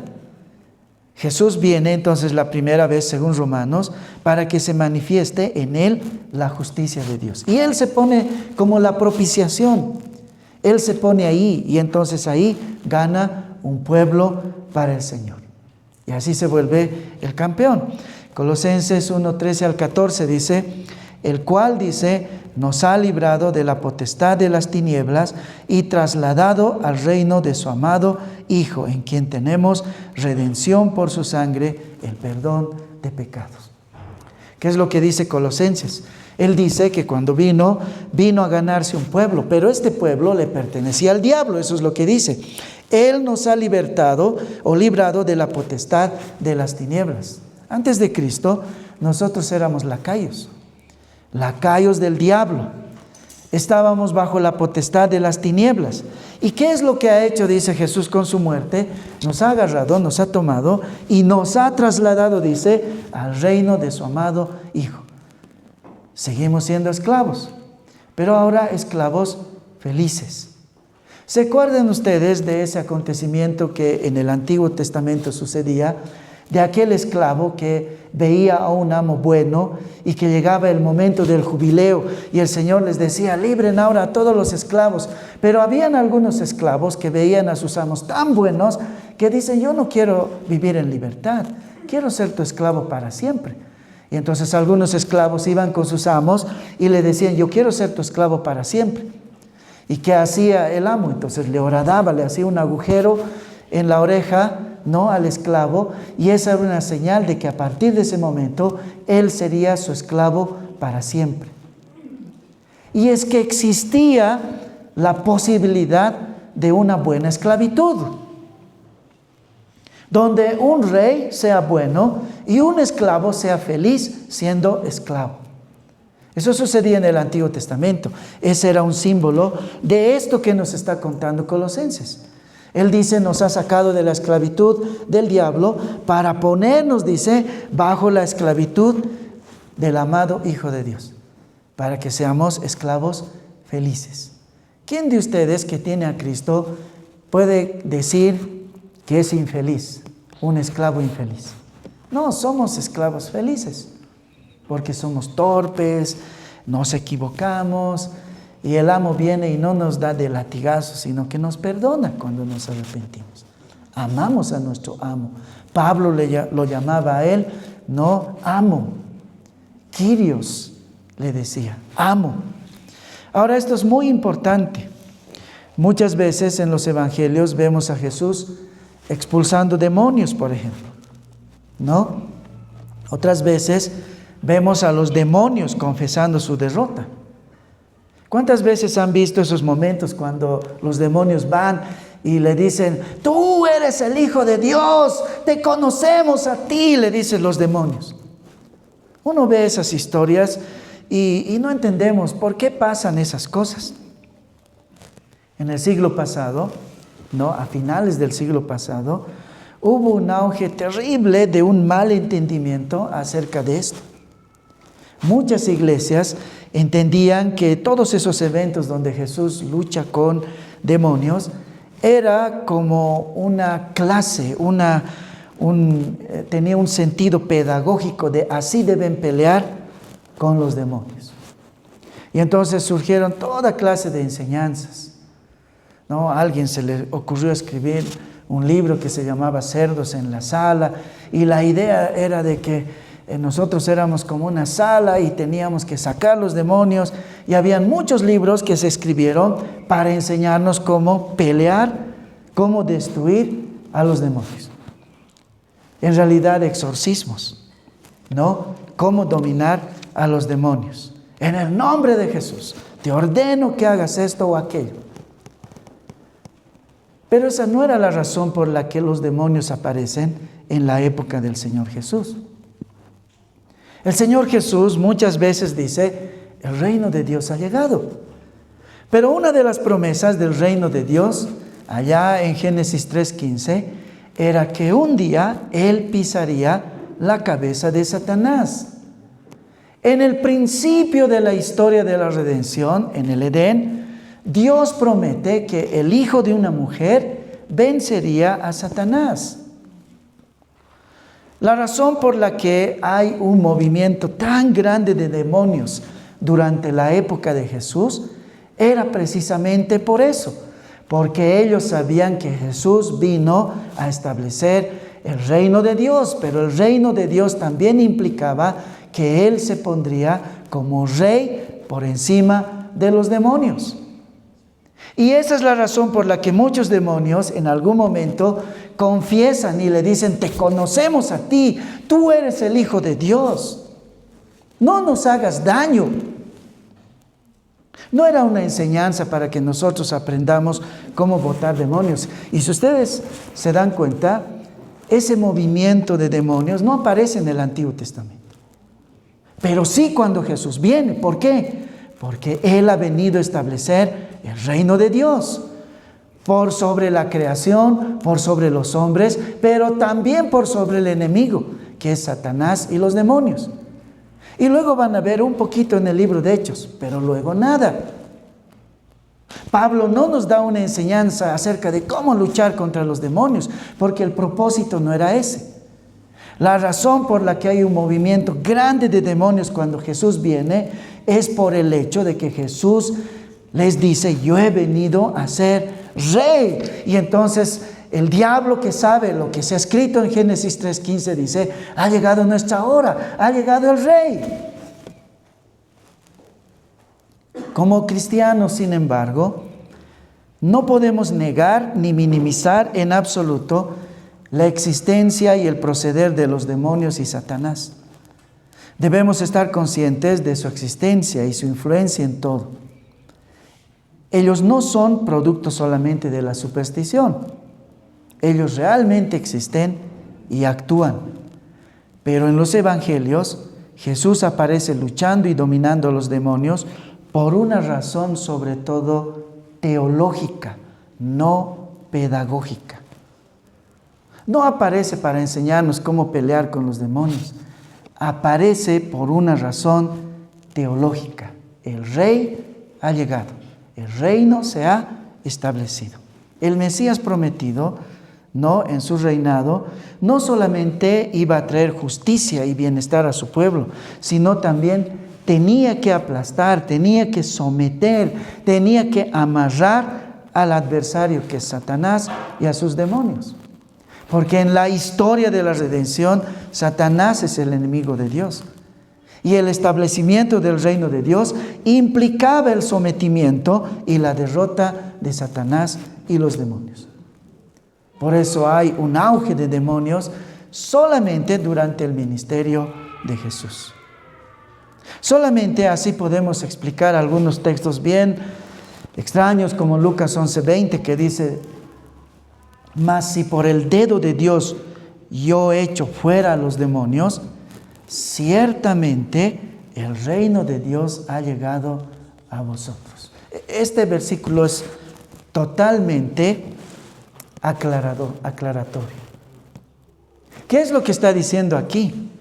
Jesús viene entonces la primera vez, según Romanos, para que se manifieste en Él la justicia de Dios. Y Él se pone como la propiciación. Él se pone ahí y entonces ahí gana un pueblo para el Señor. Y así se vuelve el campeón. Colosenses 1:13 al 14 dice, el cual dice, nos ha librado de la potestad de las tinieblas y trasladado al reino de su amado Hijo, en quien tenemos redención por su sangre, el perdón de pecados. ¿Qué es lo que dice Colosenses? Él dice que cuando vino a ganarse un pueblo, pero este pueblo le pertenecía al diablo, eso es lo que dice. Él nos ha libertado o librado de la potestad de las tinieblas. Antes de Cristo, nosotros éramos lacayos del diablo. Estábamos bajo la potestad de las tinieblas. ¿Y qué es lo que ha hecho, dice Jesús, con su muerte? Nos ha agarrado, nos ha tomado y nos ha trasladado, dice, al reino de su amado Hijo. Seguimos siendo esclavos, pero ahora esclavos felices. ¿Se acuerdan ustedes de ese acontecimiento que en el Antiguo Testamento sucedía? De aquel esclavo que veía a un amo bueno y que llegaba el momento del jubileo y el Señor les decía, libren ahora a todos los esclavos. Pero habían algunos esclavos que veían a sus amos tan buenos que dicen, yo no quiero vivir en libertad, quiero ser tu esclavo para siempre. Y entonces algunos esclavos iban con sus amos y le decían, yo quiero ser tu esclavo para siempre. ¿Y qué hacía el amo? Entonces le horadaba, le hacía un agujero en la oreja, ¿no?, al esclavo, y esa era una señal de que a partir de ese momento él sería su esclavo para siempre. Y es que existía la posibilidad de una buena esclavitud, donde un rey sea bueno y un esclavo sea feliz siendo esclavo. Eso sucedía en el Antiguo Testamento. Ese era un símbolo de esto que nos está contando Colosenses. Él dice, nos ha sacado de la esclavitud del diablo para ponernos, dice, bajo la esclavitud del amado Hijo de Dios, para que seamos esclavos felices. ¿Quién de ustedes que tiene a Cristo puede decir que es infeliz, un esclavo infeliz? No, somos esclavos felices, porque somos torpes, nos equivocamos, y el amo viene y no nos da de latigazo, sino que nos perdona cuando nos arrepentimos. Amamos a nuestro amo. Pablo lo llamaba a él, no amo. Kyrios le decía, amo. Ahora esto es muy importante. Muchas veces en los evangelios vemos a Jesús expulsando demonios, por ejemplo, ¿no? Otras veces vemos a los demonios confesando su derrota. ¿Cuántas veces han visto esos momentos cuando los demonios van y le dicen, tú eres el Hijo de Dios, te conocemos a ti, le dicen los demonios? Uno ve esas historias y no entendemos por qué pasan esas cosas. En el siglo pasado, ¿no?, a finales del siglo pasado, hubo un auge terrible de un mal entendimiento acerca de esto. Muchas iglesias entendían que todos esos eventos donde Jesús lucha con demonios era como una clase, tenía un sentido pedagógico de así deben pelear con los demonios. Y entonces surgieron toda clase de enseñanzas, ¿no? A alguien se le ocurrió escribir un libro que se llamaba Cerdos en la Sala, y la idea era de que nosotros éramos como una sala y teníamos que sacar los demonios, y habían muchos libros que se escribieron para enseñarnos cómo pelear, cómo destruir a los demonios. En realidad exorcismos, ¿no? Cómo dominar a los demonios. En el nombre de Jesús, te ordeno que hagas esto o aquello. Pero esa no era la razón por la que los demonios aparecen en la época del Señor Jesús. El Señor Jesús muchas veces dice, el reino de Dios ha llegado. Pero una de las promesas del reino de Dios, allá en Génesis 3:15, era que un día Él pisaría la cabeza de Satanás. En el principio de la historia de la redención, en el Edén, Dios promete que el hijo de una mujer vencería a Satanás. La razón por la que hay un movimiento tan grande de demonios durante la época de Jesús era precisamente por eso, porque ellos sabían que Jesús vino a establecer el reino de Dios, pero el reino de Dios también implicaba que Él se pondría como rey por encima de los demonios. Y esa es la razón por la que muchos demonios en algún momento confiesan y le dicen: te conocemos a ti, tú eres el Hijo de Dios, no nos hagas daño. No era una enseñanza para que nosotros aprendamos cómo botar demonios. Y si ustedes se dan cuenta, ese movimiento de demonios no aparece en el Antiguo Testamento. Pero sí cuando Jesús viene. ¿Por qué? Porque Él ha venido a establecer el reino de Dios por sobre la creación, por sobre los hombres, pero también por sobre el enemigo, que es Satanás y los demonios. Y luego van a ver un poquito en el libro de Hechos, pero luego nada. Pablo no nos da una enseñanza acerca de cómo luchar contra los demonios, porque el propósito no era ese. La razón por la que hay un movimiento grande de demonios cuando Jesús viene es por el hecho de que Jesús les dice: yo he venido a ser rey. Y entonces el diablo, que sabe lo que se ha escrito en Génesis 3:15, dice: ha llegado nuestra hora, ha llegado el rey. Como cristianos, sin embargo, no podemos negar ni minimizar en absoluto la existencia y el proceder de los demonios y Satanás. Debemos estar conscientes de su existencia y su influencia en todo. Ellos no son producto solamente de la superstición. Ellos realmente existen y actúan. Pero en los evangelios, Jesús aparece luchando y dominando a los demonios por una razón sobre todo teológica, no pedagógica. No aparece para enseñarnos cómo pelear con los demonios. Aparece por una razón teológica. El rey ha llegado. El reino se ha establecido. El Mesías prometido, en su reinado, no solamente iba a traer justicia y bienestar a su pueblo, sino también tenía que aplastar, tenía que someter, tenía que amarrar al adversario, que es Satanás, y a sus demonios. Porque en la historia de la redención, Satanás es el enemigo de Dios. Y el establecimiento del reino de Dios implicaba el sometimiento y la derrota de Satanás y los demonios. Por eso hay un auge de demonios solamente durante el ministerio de Jesús. Solamente así podemos explicar algunos textos bien extraños, como Lucas 11:20, que dice: mas si por el dedo de Dios yo echo fuera a los demonios, ciertamente el reino de Dios ha llegado a vosotros. Este versículo es totalmente aclaratorio. ¿Qué es lo que está diciendo aquí?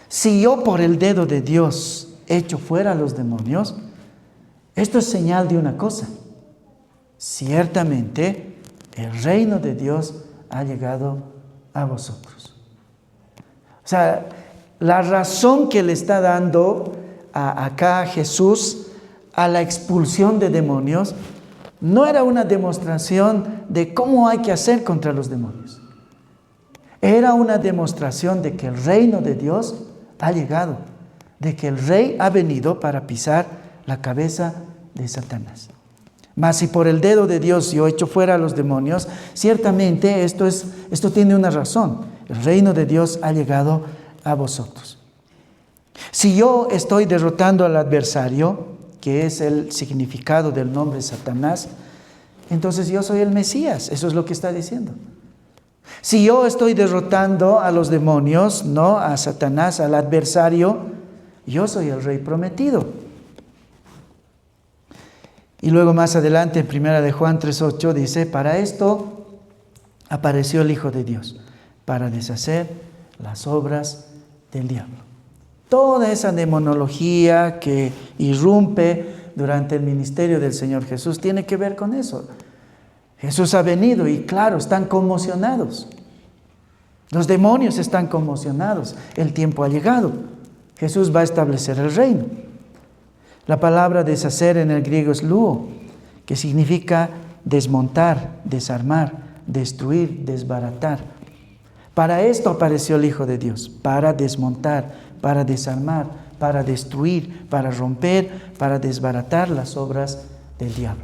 Si yo por el dedo de Dios echo fuera a los demonios, esto es señal de una cosa: ciertamente el reino de Dios ha llegado a vosotros. O sea, la razón que le está dando acá Jesús a la expulsión de demonios no era una demostración de cómo hay que hacer contra los demonios. Era una demostración de que el reino de Dios ha llegado, de que el rey ha venido para pisar la cabeza de Satanás. Mas si por el dedo de Dios yo echo fuera a los demonios, ciertamente esto tiene una razón: el reino de Dios ha llegado a vosotros. Si yo estoy derrotando al adversario, que es el significado del nombre Satanás, entonces yo soy el Mesías. Eso es lo que está diciendo. Si yo estoy derrotando a los demonios, a Satanás, al adversario, yo soy el rey prometido. Y luego más adelante en 1 de Juan 3:8 dice: para esto apareció el Hijo de Dios, para deshacer las obras del diablo. Toda esa demonología que irrumpe durante el ministerio del Señor Jesús tiene que ver con eso. Jesús ha venido y claro, están conmocionados. Los demonios están conmocionados. El tiempo ha llegado. Jesús va a establecer el reino. La palabra deshacer en el griego es luo, que significa desmontar, desarmar, destruir, desbaratar. Para esto apareció el Hijo de Dios, para desmontar, para desarmar, para destruir, para romper, para desbaratar las obras del diablo.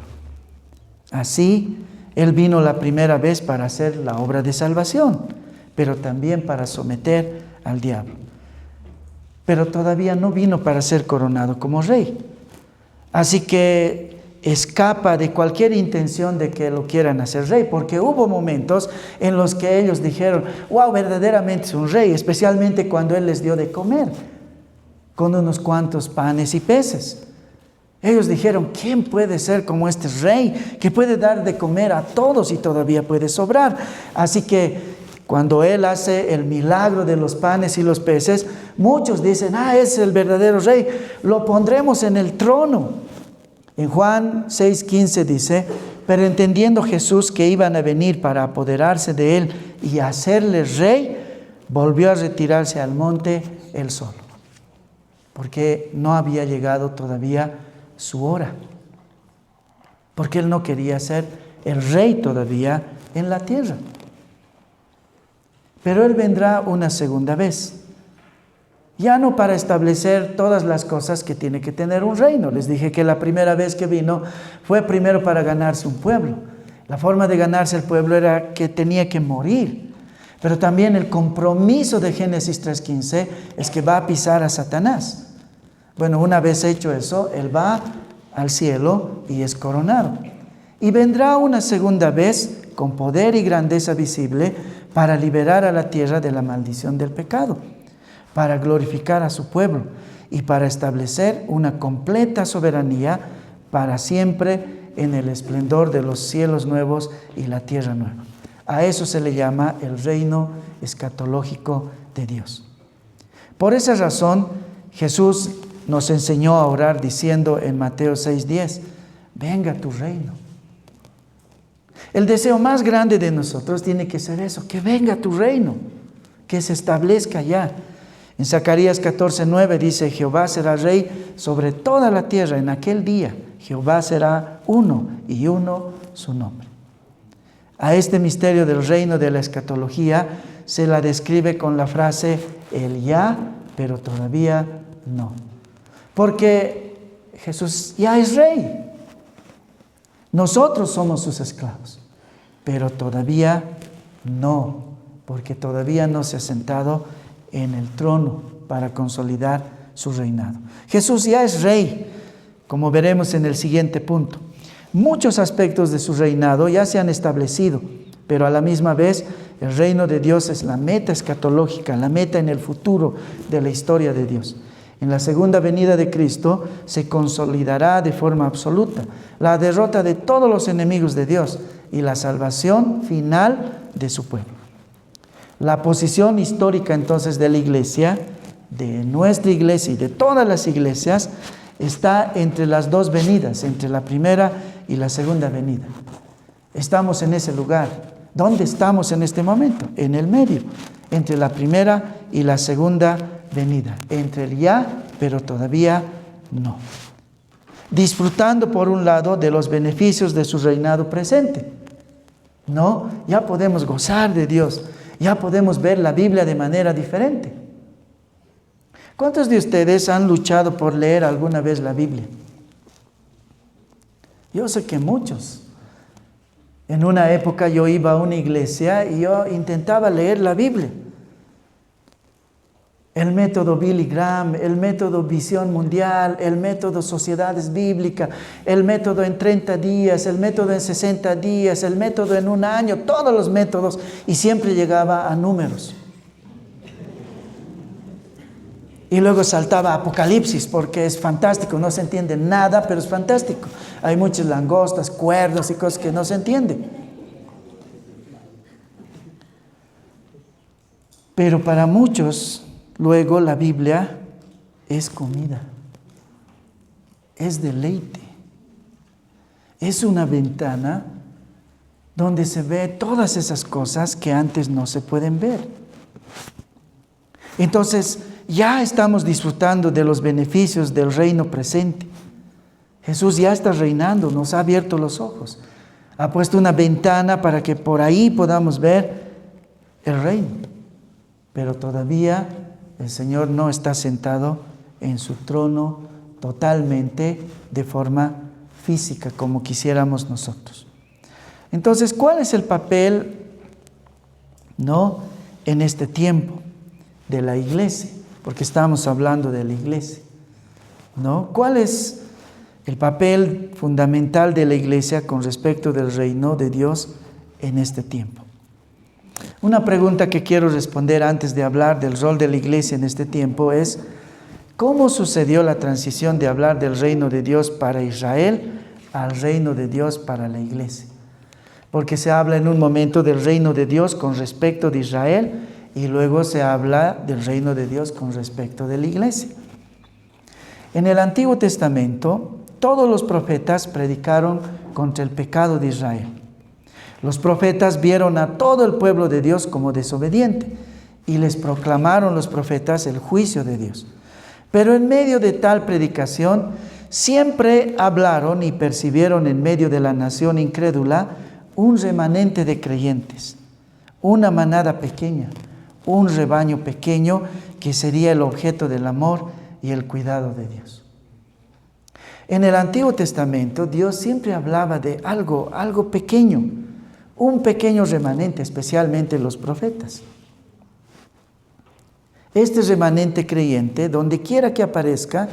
Así, Él vino la primera vez para hacer la obra de salvación, pero también para someter al diablo. Pero todavía no vino para ser coronado como rey. Así que escapa de cualquier intención de que lo quieran hacer rey, porque hubo momentos en los que ellos dijeron, wow, verdaderamente es un rey, especialmente cuando Él les dio de comer con unos cuantos panes y peces. Ellos dijeron, ¿quién puede ser como este rey que puede dar de comer a todos y todavía puede sobrar? Así que cuando Él hace el milagro de los panes y los peces, muchos dicen, es el verdadero rey, lo pondremos en el trono. En Juan 6:15 dice, pero entendiendo Jesús que iban a venir para apoderarse de Él y hacerle rey, volvió a retirarse al monte Él solo, porque no había llegado todavía su hora, porque Él no quería ser el rey todavía en la tierra. Pero Él vendrá una segunda vez, ya no para establecer todas las cosas que tiene que tener un reino. Les dije que la primera vez que vino fue primero para ganarse un pueblo. La forma de ganarse el pueblo era que tenía que morir. Pero también el compromiso de Génesis 3:15 es que va a pisar a Satanás. Bueno, una vez hecho eso, Él va al cielo y es coronado. Y vendrá una segunda vez con poder y grandeza visible para liberar a la tierra de la maldición del pecado, para glorificar a su pueblo y para establecer una completa soberanía para siempre en el esplendor de los cielos nuevos y la tierra nueva. A eso se le llama el reino escatológico de Dios. Por esa razón, Jesús nos enseñó a orar diciendo en Mateo 6:10, venga tu reino. El deseo más grande de nosotros tiene que ser eso, que venga tu reino, que se establezca ya. En Zacarías 14:9 dice, Jehová será rey sobre toda la tierra en aquel día. Jehová será uno y uno su nombre. A este misterio del reino de la escatología se la describe con la frase, el ya, pero todavía no. Porque Jesús ya es rey. Nosotros somos sus esclavos, pero todavía no, porque todavía no se ha sentado en el trono para consolidar su reinado. Jesús ya es rey, como veremos en el siguiente punto. Muchos aspectos de su reinado ya se han establecido, pero a la misma vez el reino de Dios es la meta escatológica, la meta en el futuro de la historia de Dios. En la segunda venida de Cristo se consolidará de forma absoluta la derrota de todos los enemigos de Dios y la salvación final de su pueblo. La posición histórica entonces de la iglesia, de nuestra iglesia y de todas las iglesias, está entre las dos venidas, entre la primera y la segunda venida. Estamos en ese lugar. ¿Dónde estamos en este momento? En el medio, entre la primera y la segunda venida, entre el ya, pero todavía no. Disfrutando por un lado de los beneficios de su reinado presente. No, ya podemos gozar de Dios, ya podemos ver la Biblia de manera diferente. ¿Cuántos de ustedes han luchado por leer alguna vez la Biblia? Yo sé que muchos. En una época yo iba a una iglesia y yo intentaba leer la Biblia. El método Billy Graham, el método Visión Mundial, el método Sociedades Bíblicas, el método en 30 días, el método en 60 días, el método en un año, todos los métodos, y siempre llegaba a números. Y luego saltaba a Apocalipsis porque es fantástico, no se entiende nada, pero es fantástico. Hay muchas langostas, cuerdas y cosas que no se entienden. Pero para muchos, luego la Biblia es comida, es deleite, es una ventana donde se ve todas esas cosas que antes no se pueden ver. Entonces, ya estamos disfrutando de los beneficios del reino presente. Jesús ya está reinando, nos ha abierto los ojos. Ha puesto una ventana para que por ahí podamos ver el reino. Pero todavía el Señor no está sentado en su trono totalmente de forma física como quisiéramos nosotros. Entonces, ¿cuál es el papel, en este tiempo de la iglesia? Porque estamos hablando de la iglesia, ¿Cuál es el papel fundamental de la iglesia con respecto del reino de Dios en este tiempo? Una pregunta que quiero responder antes de hablar del rol de la iglesia en este tiempo es: ¿cómo sucedió la transición de hablar del reino de Dios para Israel al reino de Dios para la iglesia? Porque se habla en un momento del reino de Dios con respecto de Israel y luego se habla del reino de Dios con respecto de la iglesia. En el Antiguo Testamento, todos los profetas predicaron contra el pecado de Israel. Los profetas vieron a todo el pueblo de Dios como desobediente y les proclamaron los profetas el juicio de Dios. Pero en medio de tal predicación, siempre hablaron y percibieron en medio de la nación incrédula un remanente de creyentes, una manada pequeña, un rebaño pequeño que sería el objeto del amor y el cuidado de Dios. En el Antiguo Testamento, Dios siempre hablaba de algo pequeño, un pequeño remanente, especialmente los profetas. Este remanente creyente, donde quiera que aparezca,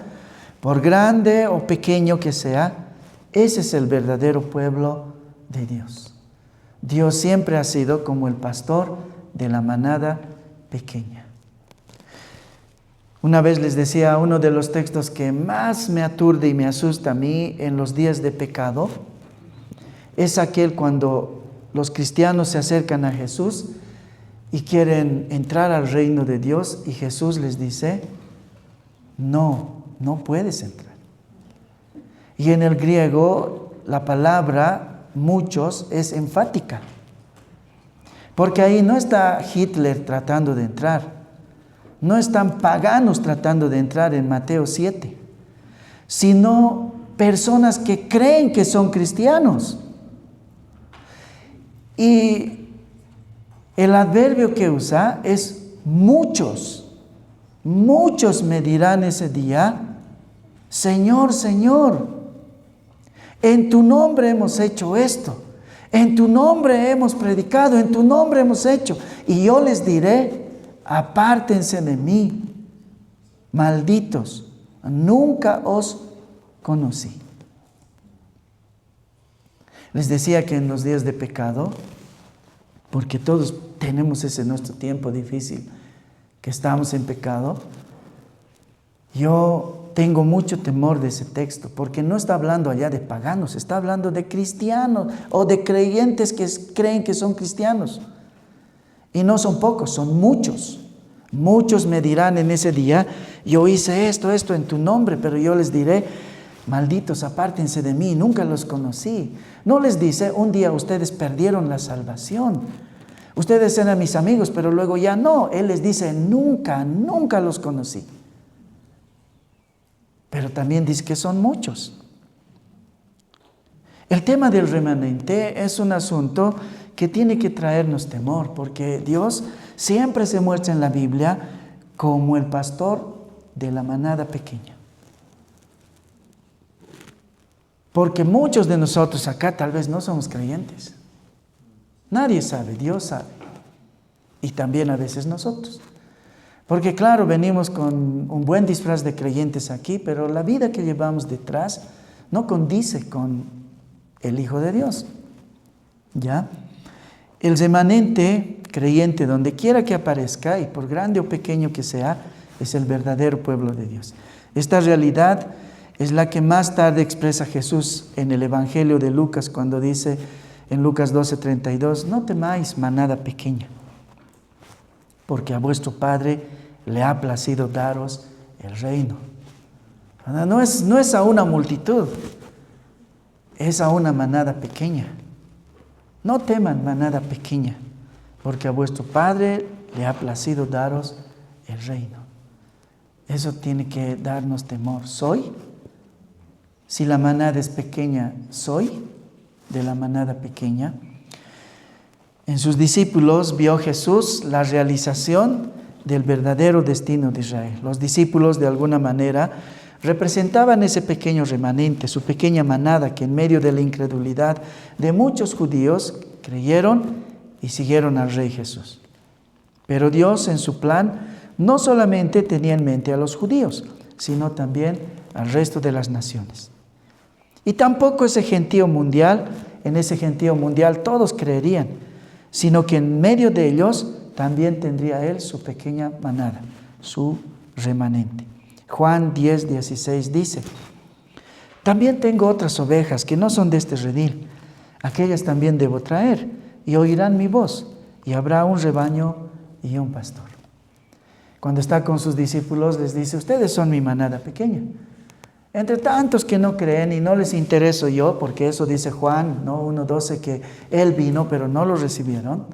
por grande o pequeño que sea, ese es el verdadero pueblo de Dios. Dios siempre ha sido como el pastor de la manada pequeña. Una vez les decía, uno de los textos que más me aturde y me asusta a mí en los días de pecado es aquel cuando los cristianos se acercan a Jesús y quieren entrar al reino de Dios y Jesús les dice: no puedes entrar. Y en el griego la palabra muchos es enfática, porque ahí no está Hitler tratando de entrar, no están paganos tratando de entrar en Mateo 7, sino personas que creen que son cristianos. Y el adverbio que usa es muchos. Muchos me dirán ese día: Señor, Señor, en tu nombre hemos hecho esto, en tu nombre hemos predicado, en tu nombre hemos hecho. Y yo les diré: apártense de mí, malditos, nunca os conocí. Les decía que en los días de pecado, porque todos tenemos ese nuestro tiempo difícil, que estamos en pecado, yo tengo mucho temor de ese texto, porque no está hablando allá de paganos, está hablando de cristianos o de creyentes que creen que son cristianos. Y no son pocos, son muchos. Muchos me dirán en ese día: yo hice esto en tu nombre, pero yo les diré: malditos, apártense de mí, nunca los conocí. No les dice: un día ustedes perdieron la salvación, ustedes eran mis amigos, pero luego ya no. Él les dice: nunca los conocí. Pero también dice que son muchos. El tema del remanente es un asunto que tiene que traernos temor, porque Dios siempre se muestra en la Biblia como el pastor de la manada pequeña. Porque muchos de nosotros acá tal vez no somos creyentes. Nadie sabe, Dios sabe. Y también a veces nosotros. Porque claro, venimos con un buen disfraz de creyentes aquí, pero la vida que llevamos detrás no condice con el Hijo de Dios. ¿Ya? El remanente creyente, donde quiera que aparezca, y por grande o pequeño que sea, es el verdadero pueblo de Dios. Esta realidad es la que más tarde expresa Jesús en el Evangelio de Lucas, cuando dice en Lucas 12:32: no temáis, manada pequeña, porque a vuestro Padre le ha placido daros el reino. No es a una multitud, es a una manada pequeña. No teman, manada pequeña, porque a vuestro Padre le ha placido daros el reino. Eso tiene que darnos temor. ¿Soy? Si la manada es pequeña, ¿soy de la manada pequeña? En sus discípulos vio Jesús la realización del verdadero destino de Israel. Los discípulos, de alguna manera, representaban ese pequeño remanente, su pequeña manada que en medio de la incredulidad de muchos judíos creyeron y siguieron al Rey Jesús. Pero Dios, en su plan, no solamente tenía en mente a los judíos, sino también al resto de las naciones. Y tampoco en ese gentío mundial todos creerían, sino que en medio de ellos también tendría Él su pequeña manada, su remanente. Juan 10:16 dice: también tengo otras ovejas que no son de este redil, aquellas también debo traer, y oirán mi voz, y habrá un rebaño y un pastor. Cuando está con sus discípulos les dice: ustedes son mi manada pequeña. Entre tantos que no creen y no les intereso yo, porque eso dice Juan, ¿no? 1:12, que Él vino pero no lo recibieron.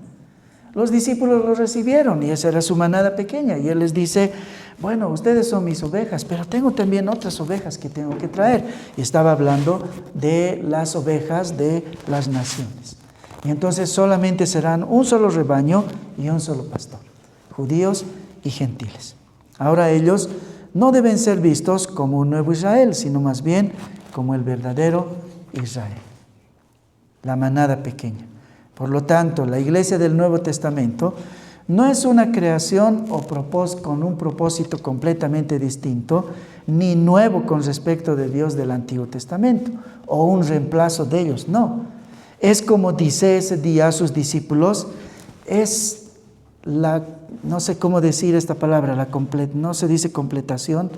Los discípulos lo recibieron y esa era su manada pequeña. Y Él les dice: bueno, ustedes son mis ovejas, pero tengo también otras ovejas que tengo que traer. Y estaba hablando de las ovejas de las naciones. Y entonces solamente serán un solo rebaño y un solo pastor, judíos y gentiles. Ahora ellos no deben ser vistos como un nuevo Israel, sino más bien como el verdadero Israel, la manada pequeña. Por lo tanto, la iglesia del Nuevo Testamento no es una creación con un propósito completamente distinto, ni nuevo con respecto de Dios del Antiguo Testamento, o un reemplazo de ellos, no. Es como dice ese día a sus discípulos, es no sé cómo decir esta palabra, no se dice completación,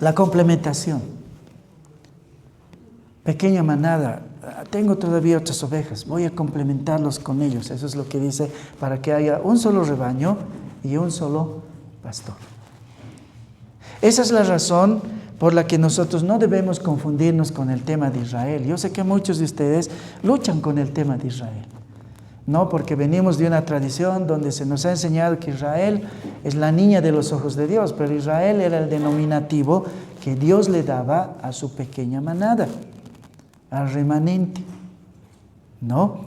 la complementación. Pequeña manada, tengo todavía otras ovejas, voy a complementarlos con ellos. Eso es lo que dice, para que haya un solo rebaño y un solo pastor. Esa es la razón por la que nosotros no debemos confundirnos con el tema de Israel. Yo sé que muchos de ustedes luchan con el tema de Israel. No, porque venimos de una tradición donde se nos ha enseñado que Israel es la niña de los ojos de Dios, pero Israel era el denominativo que Dios le daba a su pequeña manada, al remanente. No,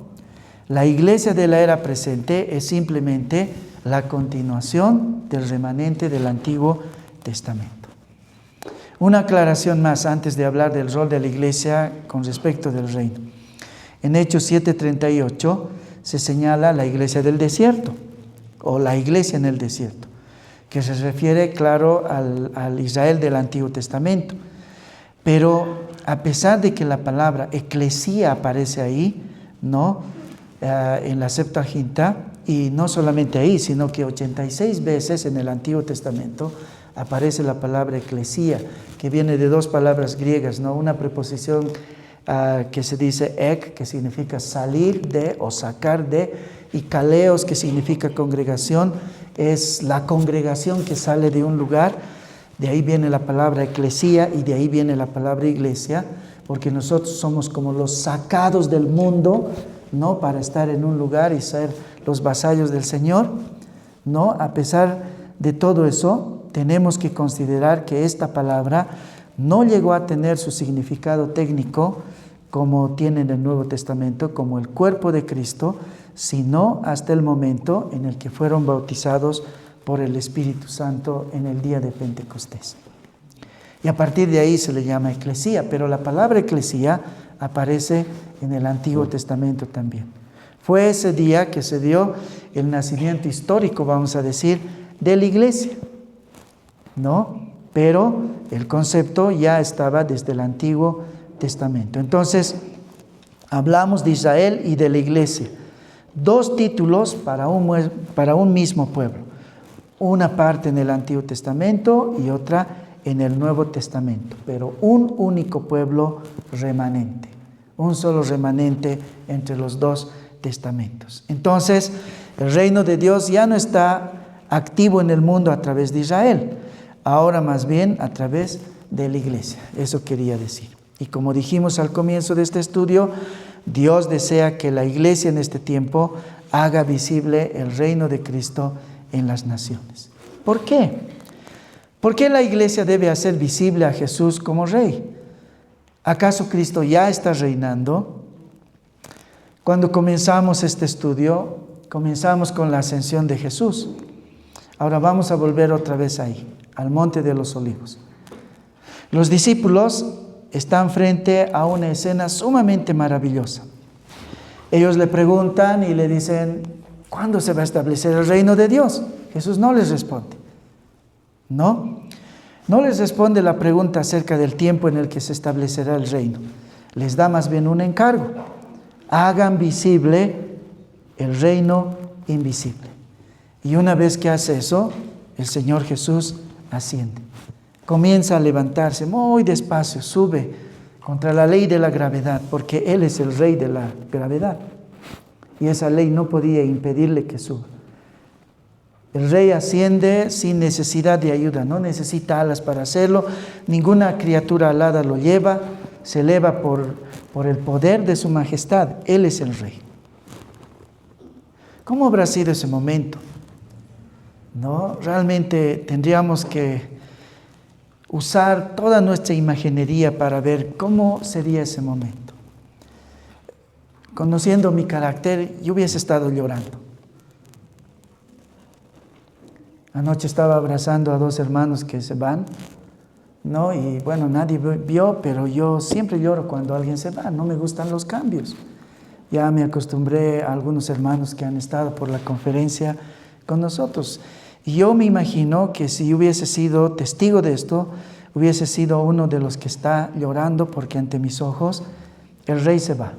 la iglesia de la era presente es simplemente la continuación del remanente del Antiguo Testamento. Una aclaración más antes de hablar del rol de la iglesia con respecto del reino. En Hechos 7:38 se señala la iglesia del desierto, o la iglesia en el desierto, que se refiere, claro, al Israel del Antiguo Testamento. Pero a pesar de que la palabra eclesía aparece ahí, ¿no? En la Septuaginta, y no solamente ahí, sino que 86 veces en el Antiguo Testamento aparece la palabra eclesía, que viene de dos palabras griegas, ¿no? Una preposición que se dice ek, que significa salir de o sacar de, y kaleos, que significa congregación, es la congregación que sale de un lugar. De ahí viene la palabra eclesía y de ahí viene la palabra iglesia, porque nosotros somos como los sacados del mundo, ¿no? Para estar en un lugar y ser los vasallos del Señor, ¿no? A pesar de todo eso, tenemos que considerar que esta palabra no llegó a tener su significado técnico como tiene en el Nuevo Testamento, como el cuerpo de Cristo, sino hasta el momento en el que fueron bautizados por el Espíritu Santo en el día de Pentecostés. Y a partir de ahí se le llama eclesía, pero la palabra eclesía aparece en el Antiguo Testamento también. Fue ese día que se dio el nacimiento histórico, vamos a decir, de la iglesia, ¿no? Pero el concepto ya estaba desde el Antiguo Testamento. Entonces, hablamos de Israel y de la iglesia. Dos títulos para un mismo pueblo. Una parte en el Antiguo Testamento y otra en el Nuevo Testamento. Pero un único pueblo remanente. Un solo remanente entre los dos testamentos. Entonces, el reino de Dios ya no está activo en el mundo a través de Israel. Ahora más bien a través de la iglesia. Eso quería decir. Y como dijimos al comienzo de este estudio, Dios desea que la iglesia en este tiempo haga visible el reino de Cristo en las naciones. ¿Por qué? ¿Por qué la iglesia debe hacer visible a Jesús como Rey? ¿Acaso Cristo ya está reinando? Cuando comenzamos este estudio, comenzamos con la ascensión de Jesús. Ahora vamos a volver otra vez ahí, al Monte de los Olivos. Los discípulos están frente a una escena sumamente maravillosa. Ellos le preguntan y le dicen, ¿cuándo se va a establecer el reino de Dios? Jesús no les responde. No les responde la pregunta acerca del tiempo en el que se establecerá el reino. Les da más bien un encargo. Hagan visible el reino invisible. Y una vez que hace eso, el Señor Jesús asciende. Comienza a levantarse muy despacio, sube contra la ley de la gravedad, porque Él es el rey de la gravedad. Y esa ley no podía impedirle que suba. El rey asciende sin necesidad de ayuda, no necesita alas para hacerlo, ninguna criatura alada lo lleva, se eleva por el poder de su majestad. Él es el rey. ¿Cómo habrá sido ese momento? ¿No? Realmente tendríamos que usar toda nuestra imaginería para ver cómo sería ese momento. Conociendo mi carácter, yo hubiese estado llorando. Anoche estaba abrazando a 2 hermanos que se van, ¿no? Y bueno, nadie vio, pero yo siempre lloro cuando alguien se va, no me gustan los cambios. Ya me acostumbré a algunos hermanos que han estado por la conferencia con nosotros. Y yo me imagino que si hubiese sido testigo de esto, hubiese sido uno de los que está llorando porque ante mis ojos el rey se va,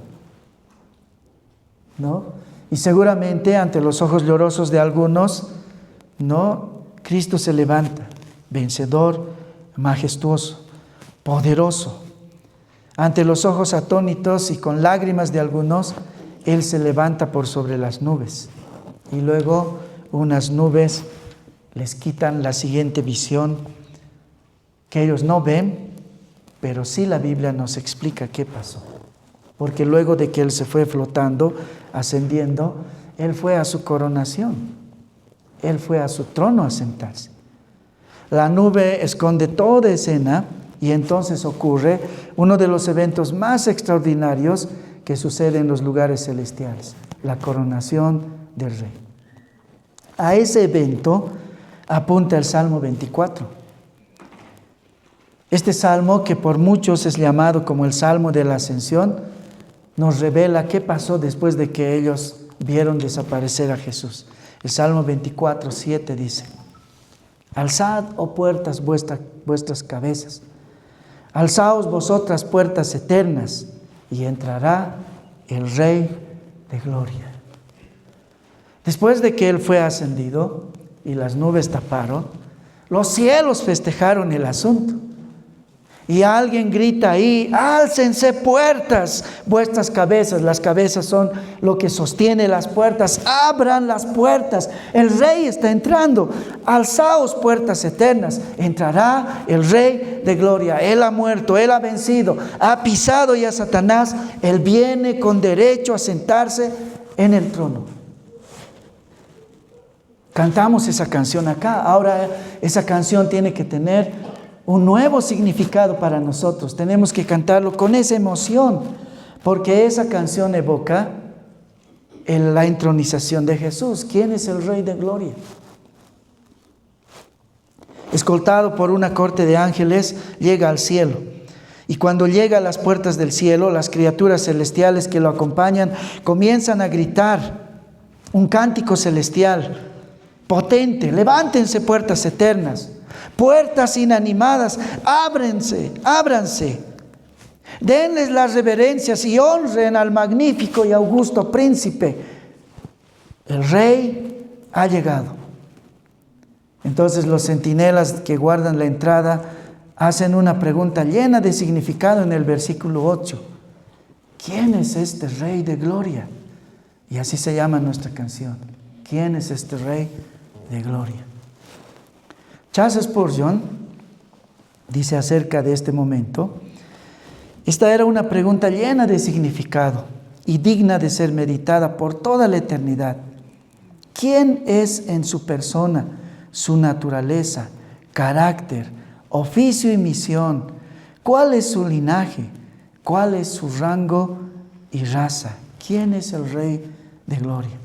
¿no? Y seguramente ante los ojos llorosos de algunos, ¿no? Cristo se levanta, vencedor, majestuoso, poderoso. Ante los ojos atónitos y con lágrimas de algunos, Él se levanta por sobre las nubes. Y luego unas nubes les quitan la siguiente visión que ellos no ven, pero sí la Biblia nos explica qué pasó. Porque luego de que Él se fue flotando, ascendiendo, Él fue a su coronación. Él fue a su trono a sentarse. La nube esconde toda escena y entonces ocurre uno de los eventos más extraordinarios que sucede en los lugares celestiales, la coronación del Rey. A ese evento apunta el Salmo 24. Este salmo, que por muchos es llamado como el Salmo de la Ascensión, nos revela qué pasó después de que ellos vieron desaparecer a Jesús. El Salmo 24, 7 dice: alzad, oh puertas, vuestras cabezas, alzaos vosotras puertas eternas, y entrará el Rey de gloria. Después de que Él fue ascendido y las nubes taparon, los cielos festejaron el asunto. Y alguien grita ahí: álcense puertas, vuestras cabezas. Las cabezas son lo que sostiene las puertas. Abran las puertas, el Rey está entrando. Alzaos puertas eternas, entrará el Rey de gloria. Él ha muerto, Él ha vencido, ha pisado ya a Satanás. Él viene con derecho a sentarse en el trono. Cantamos esa canción acá. Ahora esa canción tiene que tener un nuevo significado para nosotros. Tenemos que cantarlo con esa emoción, porque esa canción evoca la entronización de Jesús. ¿Quién es el Rey de gloria? Escoltado por una corte de ángeles, llega al cielo. Y cuando llega a las puertas del cielo, las criaturas celestiales que lo acompañan comienzan a gritar un cántico celestial potente: levántense puertas eternas, puertas inanimadas, ábranse, denles las reverencias y honren al magnífico y augusto príncipe. El Rey ha llegado. Entonces los centinelas que guardan la entrada hacen una pregunta llena de significado en el versículo 8. ¿Quién es este Rey de gloria? Y así se llama nuestra canción. ¿Quién es este Rey de gloria? Charles Spurgeon dice acerca de este momento: esta era una pregunta llena de significado. y digna de ser meditada por toda la eternidad. ¿Quién es en su persona, su naturaleza, carácter, oficio y misión? ¿Cuál es su linaje? ¿Cuál es su rango y raza? ¿Quién es el Rey de Gloria?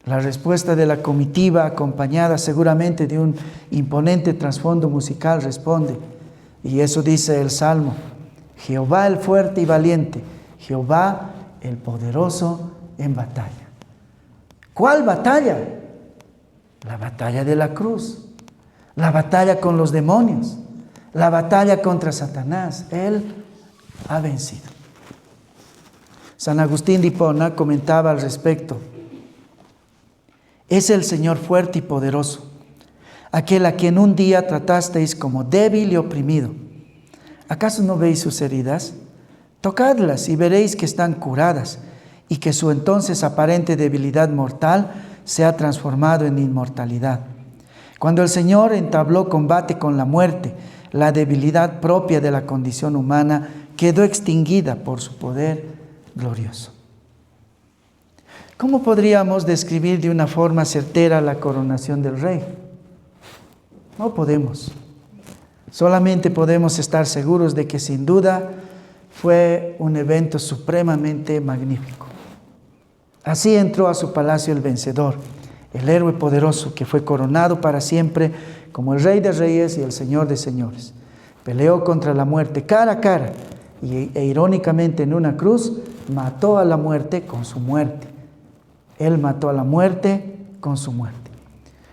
La respuesta de la comitiva, acompañada seguramente de un imponente trasfondo musical, responde, y eso dice el Salmo: Jehová el fuerte y valiente, Jehová el poderoso en batalla. ¿Cuál batalla? La batalla de la cruz, la batalla con los demonios, la batalla contra Satanás. Él ha vencido. San Agustín de Hipona comentaba al respecto: es el Señor fuerte y poderoso, aquel a quien un día tratasteis como débil y oprimido. ¿Acaso no veis sus heridas? Tocadlas y veréis que están curadas y que su entonces aparente debilidad mortal se ha transformado en inmortalidad. Cuando el Señor entabló combate con la muerte, la debilidad propia de la condición humana quedó extinguida por su poder glorioso. ¿Cómo podríamos describir de una forma certera la coronación del Rey? No podemos. Solamente podemos estar seguros de que sin duda fue un evento supremamente magnífico. Así entró a su palacio el vencedor, el héroe poderoso que fue coronado para siempre como el Rey de Reyes y el Señor de Señores. Peleó contra la muerte cara a cara e irónicamente en una cruz mató a la muerte con su muerte. Él mató a la muerte con su muerte.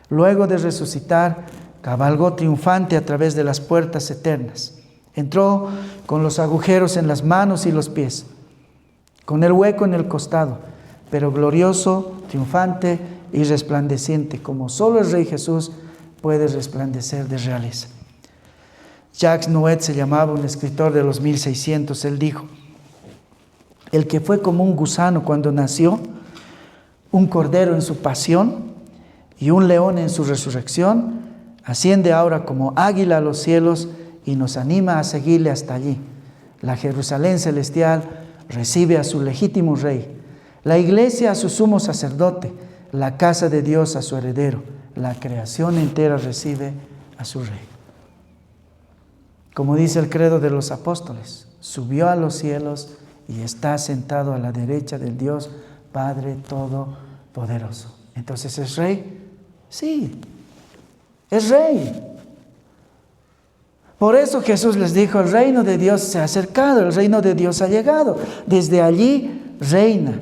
Luego de resucitar, cabalgó triunfante a través de las puertas eternas. Entró con los agujeros en las manos y los pies, con el hueco en el costado, pero glorioso, triunfante y resplandeciente, como solo el Rey Jesús puede resplandecer de realeza. Jacques Nouet se llamaba un escritor de los 1600. Él dijo: el que fue como un gusano cuando nació, un cordero en su pasión y un león en su resurrección, asciende ahora como águila a los cielos y nos anima a seguirle hasta allí. La Jerusalén celestial recibe a su legítimo rey, la iglesia a su sumo sacerdote, la casa de Dios a su heredero, la creación entera recibe a su rey. Como dice el credo de los apóstoles, subió a los cielos y está sentado a la derecha del Dios Padre Todopoderoso. Entonces, ¿es rey? Sí, es rey. Por eso Jesús les dijo: el reino de Dios se ha acercado, el reino de Dios ha llegado. Desde allí reina.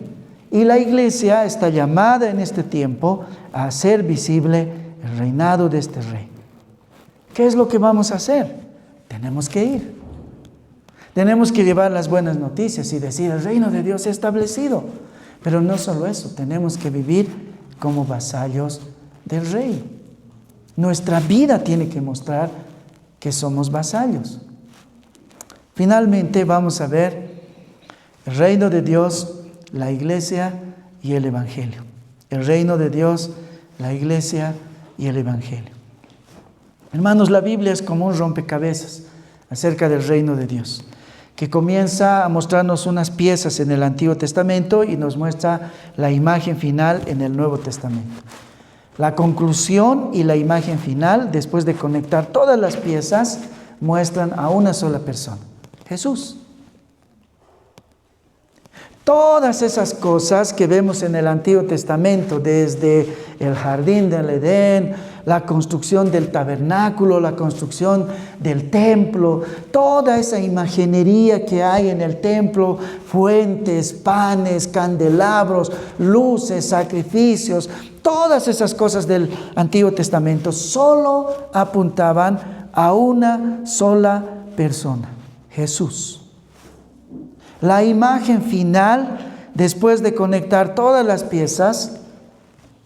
Y la iglesia está llamada en este tiempo a hacer visible el reinado de este rey. ¿Qué es lo que vamos a hacer? Tenemos que ir. Tenemos que llevar las buenas noticias y decir: el reino de Dios se ha establecido. Pero no solo eso, tenemos que vivir como vasallos del rey. Nuestra vida tiene que mostrar que somos vasallos. Finalmente vamos a ver el reino de Dios, la iglesia y el evangelio. El reino de Dios, la iglesia y el evangelio. Hermanos, la Biblia es como un rompecabezas acerca del reino de Dios, que comienza a mostrarnos unas piezas en el Antiguo Testamento y nos muestra la imagen final en el Nuevo Testamento. La conclusión y la imagen final, después de conectar todas las piezas, muestran a una sola persona: Jesús. Todas esas cosas que vemos en el Antiguo Testamento, desde el jardín del Edén, la construcción del tabernáculo, la construcción del templo, toda esa imaginería que hay en el templo, fuentes, panes, candelabros, luces, sacrificios, todas esas cosas del Antiguo Testamento solo apuntaban a una sola persona: Jesús. La imagen final, después de conectar todas las piezas,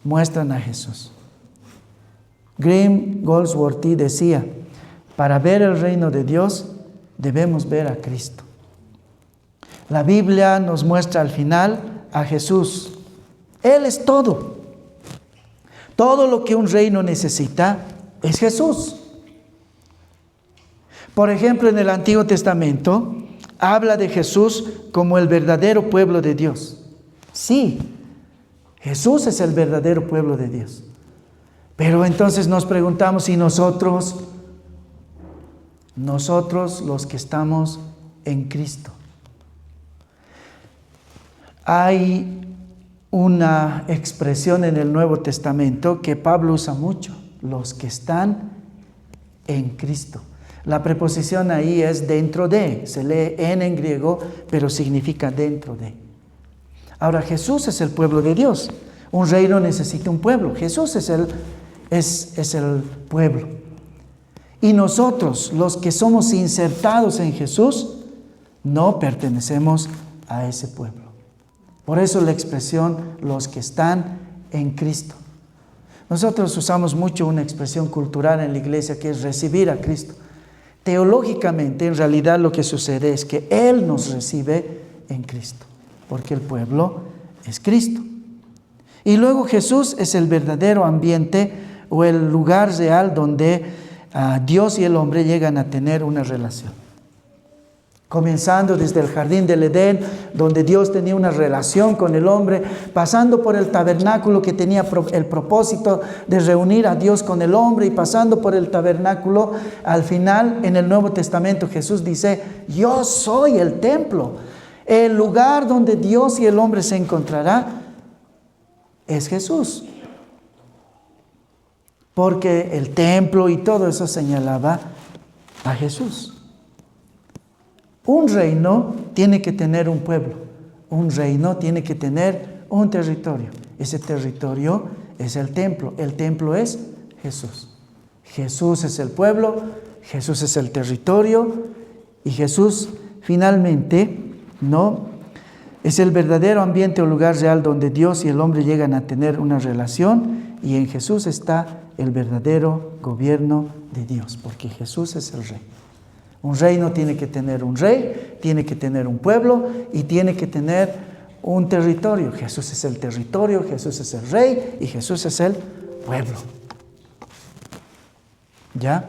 muestran a Jesús. Graham Goldsworthy decía: para ver el reino de Dios debemos ver a Cristo. La Biblia nos muestra al final a Jesús. Él es todo. Todo lo que un reino necesita es Jesús. Por ejemplo, en el Antiguo Testamento, habla de Jesús como el verdadero pueblo de Dios. Sí, Jesús es el verdadero pueblo de Dios. Pero entonces nos preguntamos, ¿y nosotros? Nosotros los que estamos en Cristo. Hay una expresión en el Nuevo Testamento que Pablo usa mucho, los que están en Cristo. La preposición ahí es dentro de, se lee en griego, pero significa dentro de. Ahora, Jesús es el pueblo de Dios. Un reino necesita un pueblo. Jesús es el pueblo. Y nosotros, los que somos insertados en Jesús, no pertenecemos a ese pueblo. Por eso la expresión, los que están en Cristo. Nosotros usamos mucho una expresión cultural en la iglesia que es recibir a Cristo. Teológicamente, en realidad lo que sucede es que Él nos recibe en Cristo, porque el pueblo es Cristo. Y luego Jesús es el verdadero ambiente o el lugar real donde Dios y el hombre llegan a tener una relación. Comenzando desde el jardín del Edén, donde Dios tenía una relación con el hombre, pasando por el tabernáculo que tenía el propósito de reunir a Dios con el hombre, y pasando por el tabernáculo, al final en el Nuevo Testamento Jesús dice, yo soy el templo. El lugar donde Dios y el hombre se encontrará es Jesús. Porque el templo y todo eso señalaba a Jesús. Un reino tiene que tener un pueblo. Un reino tiene que tener un territorio. Ese territorio es el templo. El templo es Jesús. Jesús es el pueblo, Jesús es el territorio, y Jesús finalmente, ¿no?, es el verdadero ambiente o lugar real donde Dios y el hombre llegan a tener una relación, y en Jesús está el verdadero gobierno de Dios, porque Jesús es el rey. Un reino tiene que tener un rey, tiene que tener un pueblo y tiene que tener un territorio. Jesús es el territorio, Jesús es el rey y Jesús es el pueblo. ¿Ya?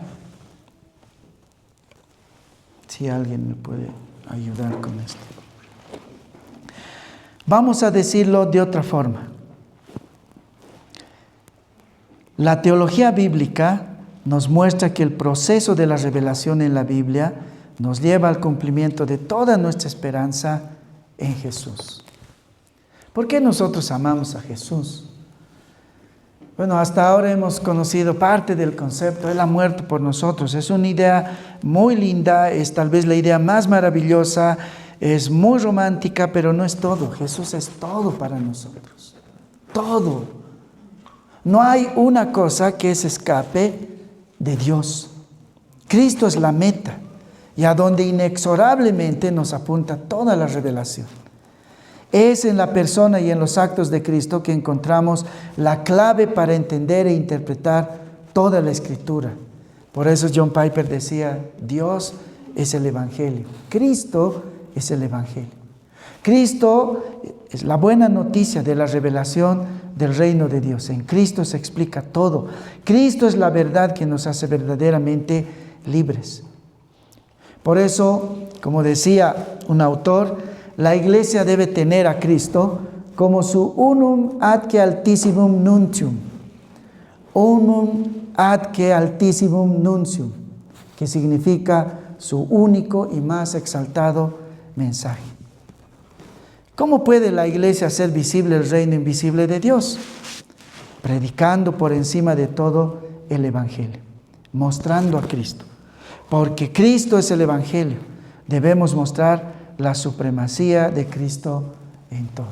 Si alguien me puede ayudar con esto. Vamos a decirlo de otra forma. La teología bíblica nos muestra que el proceso de la revelación en la Biblia nos lleva al cumplimiento de toda nuestra esperanza en Jesús. ¿Por qué nosotros amamos a Jesús? Bueno, hasta ahora hemos conocido parte del concepto, Él ha muerto por nosotros. Es una idea muy linda, es tal vez la idea más maravillosa, es muy romántica, pero no es todo. Jesús es todo para nosotros. Todo. No hay una cosa que se escape de Dios. Cristo es la meta y a donde inexorablemente nos apunta toda la revelación. Es en la persona y en los actos de Cristo que encontramos la clave para entender e interpretar toda la Escritura. Por eso John Piper decía, Dios es el Evangelio. Cristo es el Evangelio. Cristo es la buena noticia de la revelación del reino de Dios. En Cristo se explica todo. Cristo es la verdad que nos hace verdaderamente libres. Por eso, como decía un autor, la iglesia debe tener a Cristo como su unum adque altissimum nuntium. Unum adque altissimum nuntium, que significa su único y más exaltado mensaje. ¿Cómo puede la iglesia hacer visible el reino invisible de Dios? Predicando por encima de todo el Evangelio, mostrando a Cristo. Porque Cristo es el Evangelio, debemos mostrar la supremacía de Cristo en todo.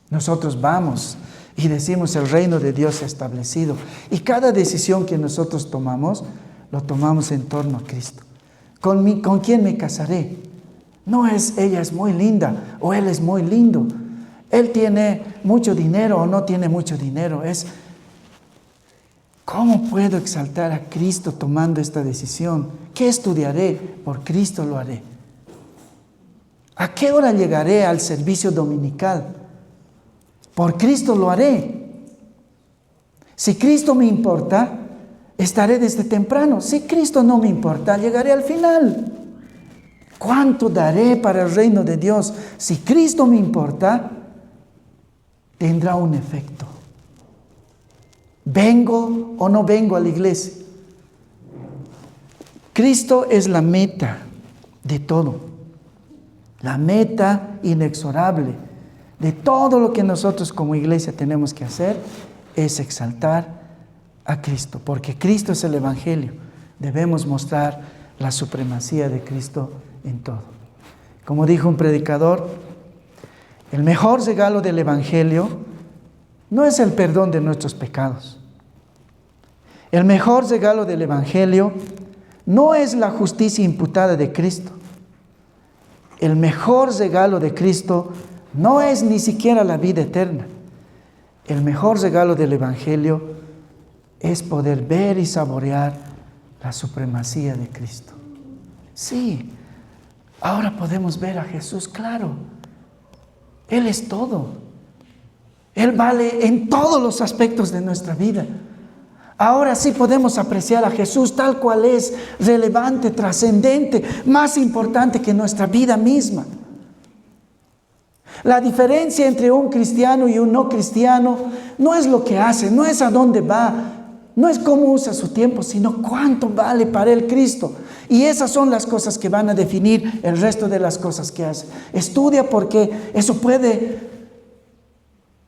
Nosotros vamos y decimos el reino de Dios se ha establecido. Y cada decisión que nosotros tomamos, lo tomamos en torno a Cristo. ¿Con quién me casaré? No es ella es muy linda o él es muy lindo. Él tiene mucho dinero o no tiene mucho dinero. Es ¿cómo puedo exaltar a Cristo tomando esta decisión? ¿Qué estudiaré? Por Cristo lo haré. ¿A qué hora llegaré al servicio dominical? Por Cristo lo haré. Si Cristo me importa, estaré desde temprano. Si Cristo no me importa, llegaré al final. ¿Cuánto daré para el reino de Dios? Si Cristo me importa, tendrá un efecto. ¿Vengo o no vengo a la iglesia? Cristo es la meta de todo. La meta inexorable de todo lo que nosotros como iglesia tenemos que hacer es exaltar a Cristo, porque Cristo es el Evangelio. Debemos mostrar la supremacía de Cristo en todo. Como dijo un predicador, el mejor regalo del Evangelio no es el perdón de nuestros pecados. El mejor regalo del Evangelio no es la justicia imputada de Cristo. El mejor regalo de Cristo no es ni siquiera la vida eterna. El mejor regalo del Evangelio es poder ver y saborear la supremacía de Cristo. Sí, ahora podemos ver a Jesús, claro. Él es todo. Él vale en todos los aspectos de nuestra vida. Ahora sí podemos apreciar a Jesús tal cual es, relevante, trascendente, más importante que nuestra vida misma. La diferencia entre un cristiano y un no cristiano no es lo que hace, no es a dónde va, no es cómo usa su tiempo, sino cuánto vale para él Cristo. Y esas son las cosas que van a definir el resto de las cosas que hace. Estudia porque eso puede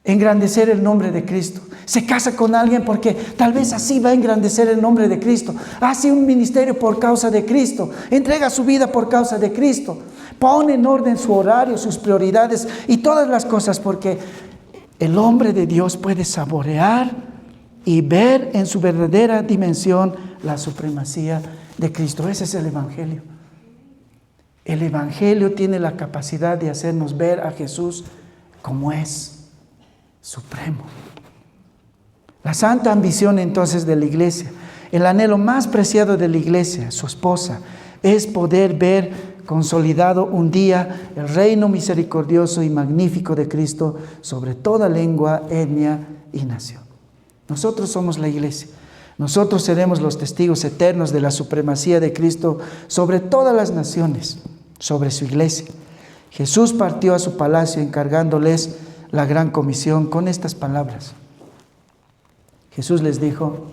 engrandecer el nombre de Cristo. Se casa con alguien porque tal vez así va a engrandecer el nombre de Cristo. Hace un ministerio por causa de Cristo. Entrega su vida por causa de Cristo. Pone en orden su horario, sus prioridades y todas las cosas, porque el hombre de Dios puede saborear y ver en su verdadera dimensión la supremacía de Cristo. Ese es el Evangelio. El Evangelio tiene la capacidad de hacernos ver a Jesús como es, supremo. La santa ambición entonces de la iglesia, el anhelo más preciado de la iglesia, su esposa, es poder ver consolidado un día el reino misericordioso y magnífico de Cristo sobre toda lengua, etnia y nación. Nosotros somos la iglesia. Nosotros seremos los testigos eternos de la supremacía de Cristo sobre todas las naciones, sobre su iglesia. Jesús partió a su palacio encargándoles la gran comisión con estas palabras. Jesús les dijo: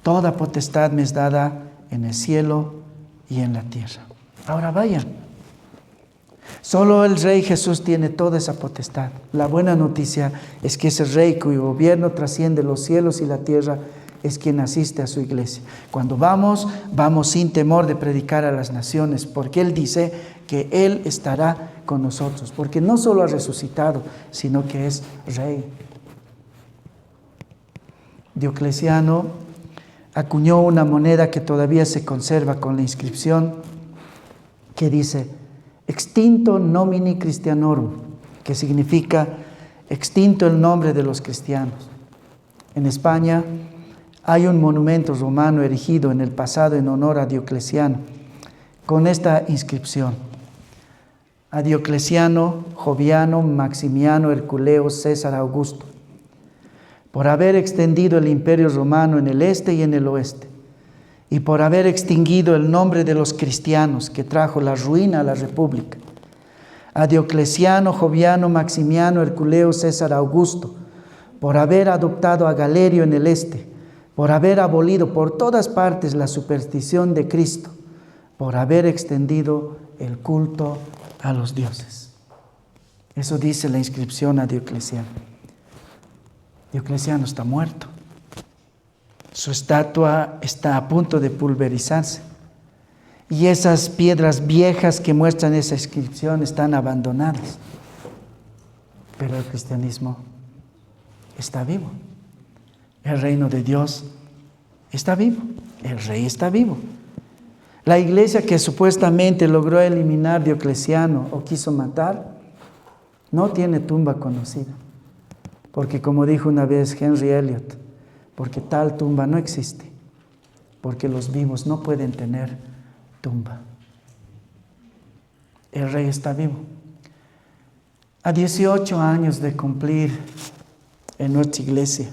toda potestad me es dada en el cielo y en la tierra. Ahora vayan. Solo el Rey Jesús tiene toda esa potestad. La buena noticia es que ese Rey cuyo gobierno trasciende los cielos y la tierra es quien asiste a su iglesia. Cuando vamos sin temor de predicar a las naciones, porque Él dice que Él estará con nosotros, porque no solo ha resucitado, sino que es Rey. Diocleciano acuñó una moneda que todavía se conserva con la inscripción que dice extinto nomini Christianorum, que significa extinto el nombre de los cristianos. En España hay un monumento romano erigido en el pasado en honor a Diocleciano con esta inscripción: a Diocleciano, Joviano, Maximiano, Herculeo, César Augusto, por haber extendido el imperio romano en el este y en el oeste, y por haber extinguido el nombre de los cristianos que trajo la ruina a la república. A Diocleciano, Joviano, Maximiano, Herculeo, César Augusto, por haber adoptado a Galerio en el este, por haber abolido por todas partes la superstición de Cristo, por haber extendido el culto a los dioses. Eso dice la inscripción a Diocleciano. Diocleciano está muerto. Su estatua está a punto de pulverizarse. Y esas piedras viejas que muestran esa inscripción están abandonadas. Pero el cristianismo está vivo. El reino de Dios está vivo. El Rey está vivo. La iglesia que supuestamente logró eliminar Diocleciano o quiso matar, no tiene tumba conocida. Porque como dijo una vez Henry Eliot, porque tal tumba no existe, porque los vivos no pueden tener tumba. El Rey está vivo. A 18 años de cumplir en nuestra iglesia,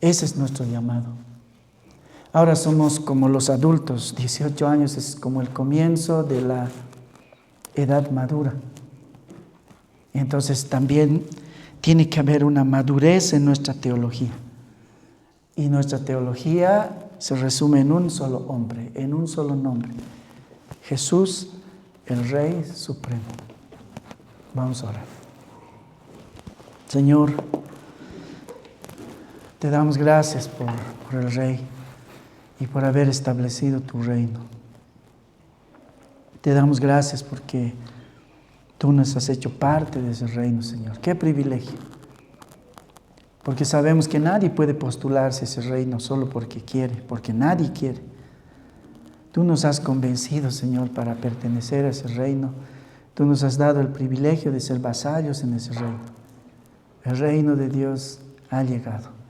ese es nuestro llamado. Ahora somos como los adultos, 18 años es como el comienzo de edad madura. Entonces también tiene que haber una madurez en nuestra teología. Y nuestra teología se resume en un solo hombre, en un solo nombre. Jesús, el Rey Supremo. Vamos a orar. Señor, te damos gracias por el Rey y por haber establecido tu reino. Te damos gracias porque tú nos has hecho parte de ese reino, Señor. ¡Qué privilegio! Porque sabemos que nadie puede postularse a ese reino solo porque quiere, porque nadie quiere. Tú nos has convencido, Señor, para pertenecer a ese reino. Tú nos has dado el privilegio de ser vasallos en ese reino. El reino de Dios ha llegado.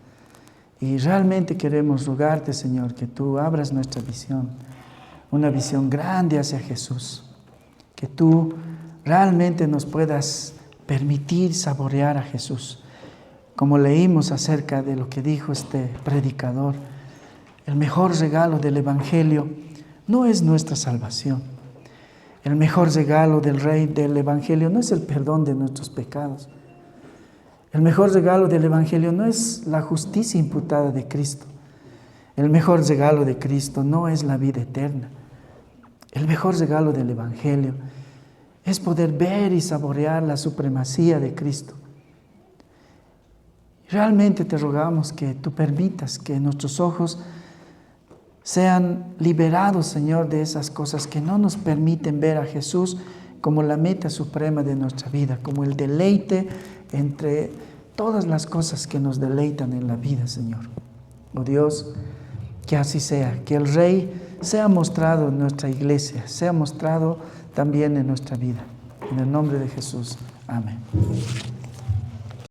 Y realmente queremos rogarte, Señor, que tú abras nuestra visión, una visión grande hacia Jesús. Que tú realmente nos puedas permitir saborear a Jesús. Como leímos acerca de lo que dijo este predicador, el mejor regalo del Evangelio no es nuestra salvación. El mejor regalo del Rey del Evangelio no es el perdón de nuestros pecados. El mejor regalo del Evangelio no es la justicia imputada de Cristo. El mejor regalo de Cristo no es la vida eterna. El mejor regalo del Evangelio es poder ver y saborear la supremacía de Cristo. Realmente te rogamos que tú permitas que nuestros ojos sean liberados, Señor, de esas cosas que no nos permiten ver a Jesús como la meta suprema de nuestra vida, como el deleite entre todas las cosas que nos deleitan en la vida, Señor. Oh Dios, que así sea, que el Rey sea mostrado en nuestra iglesia, sea mostrado también en nuestra vida. En el nombre de Jesús. Amén.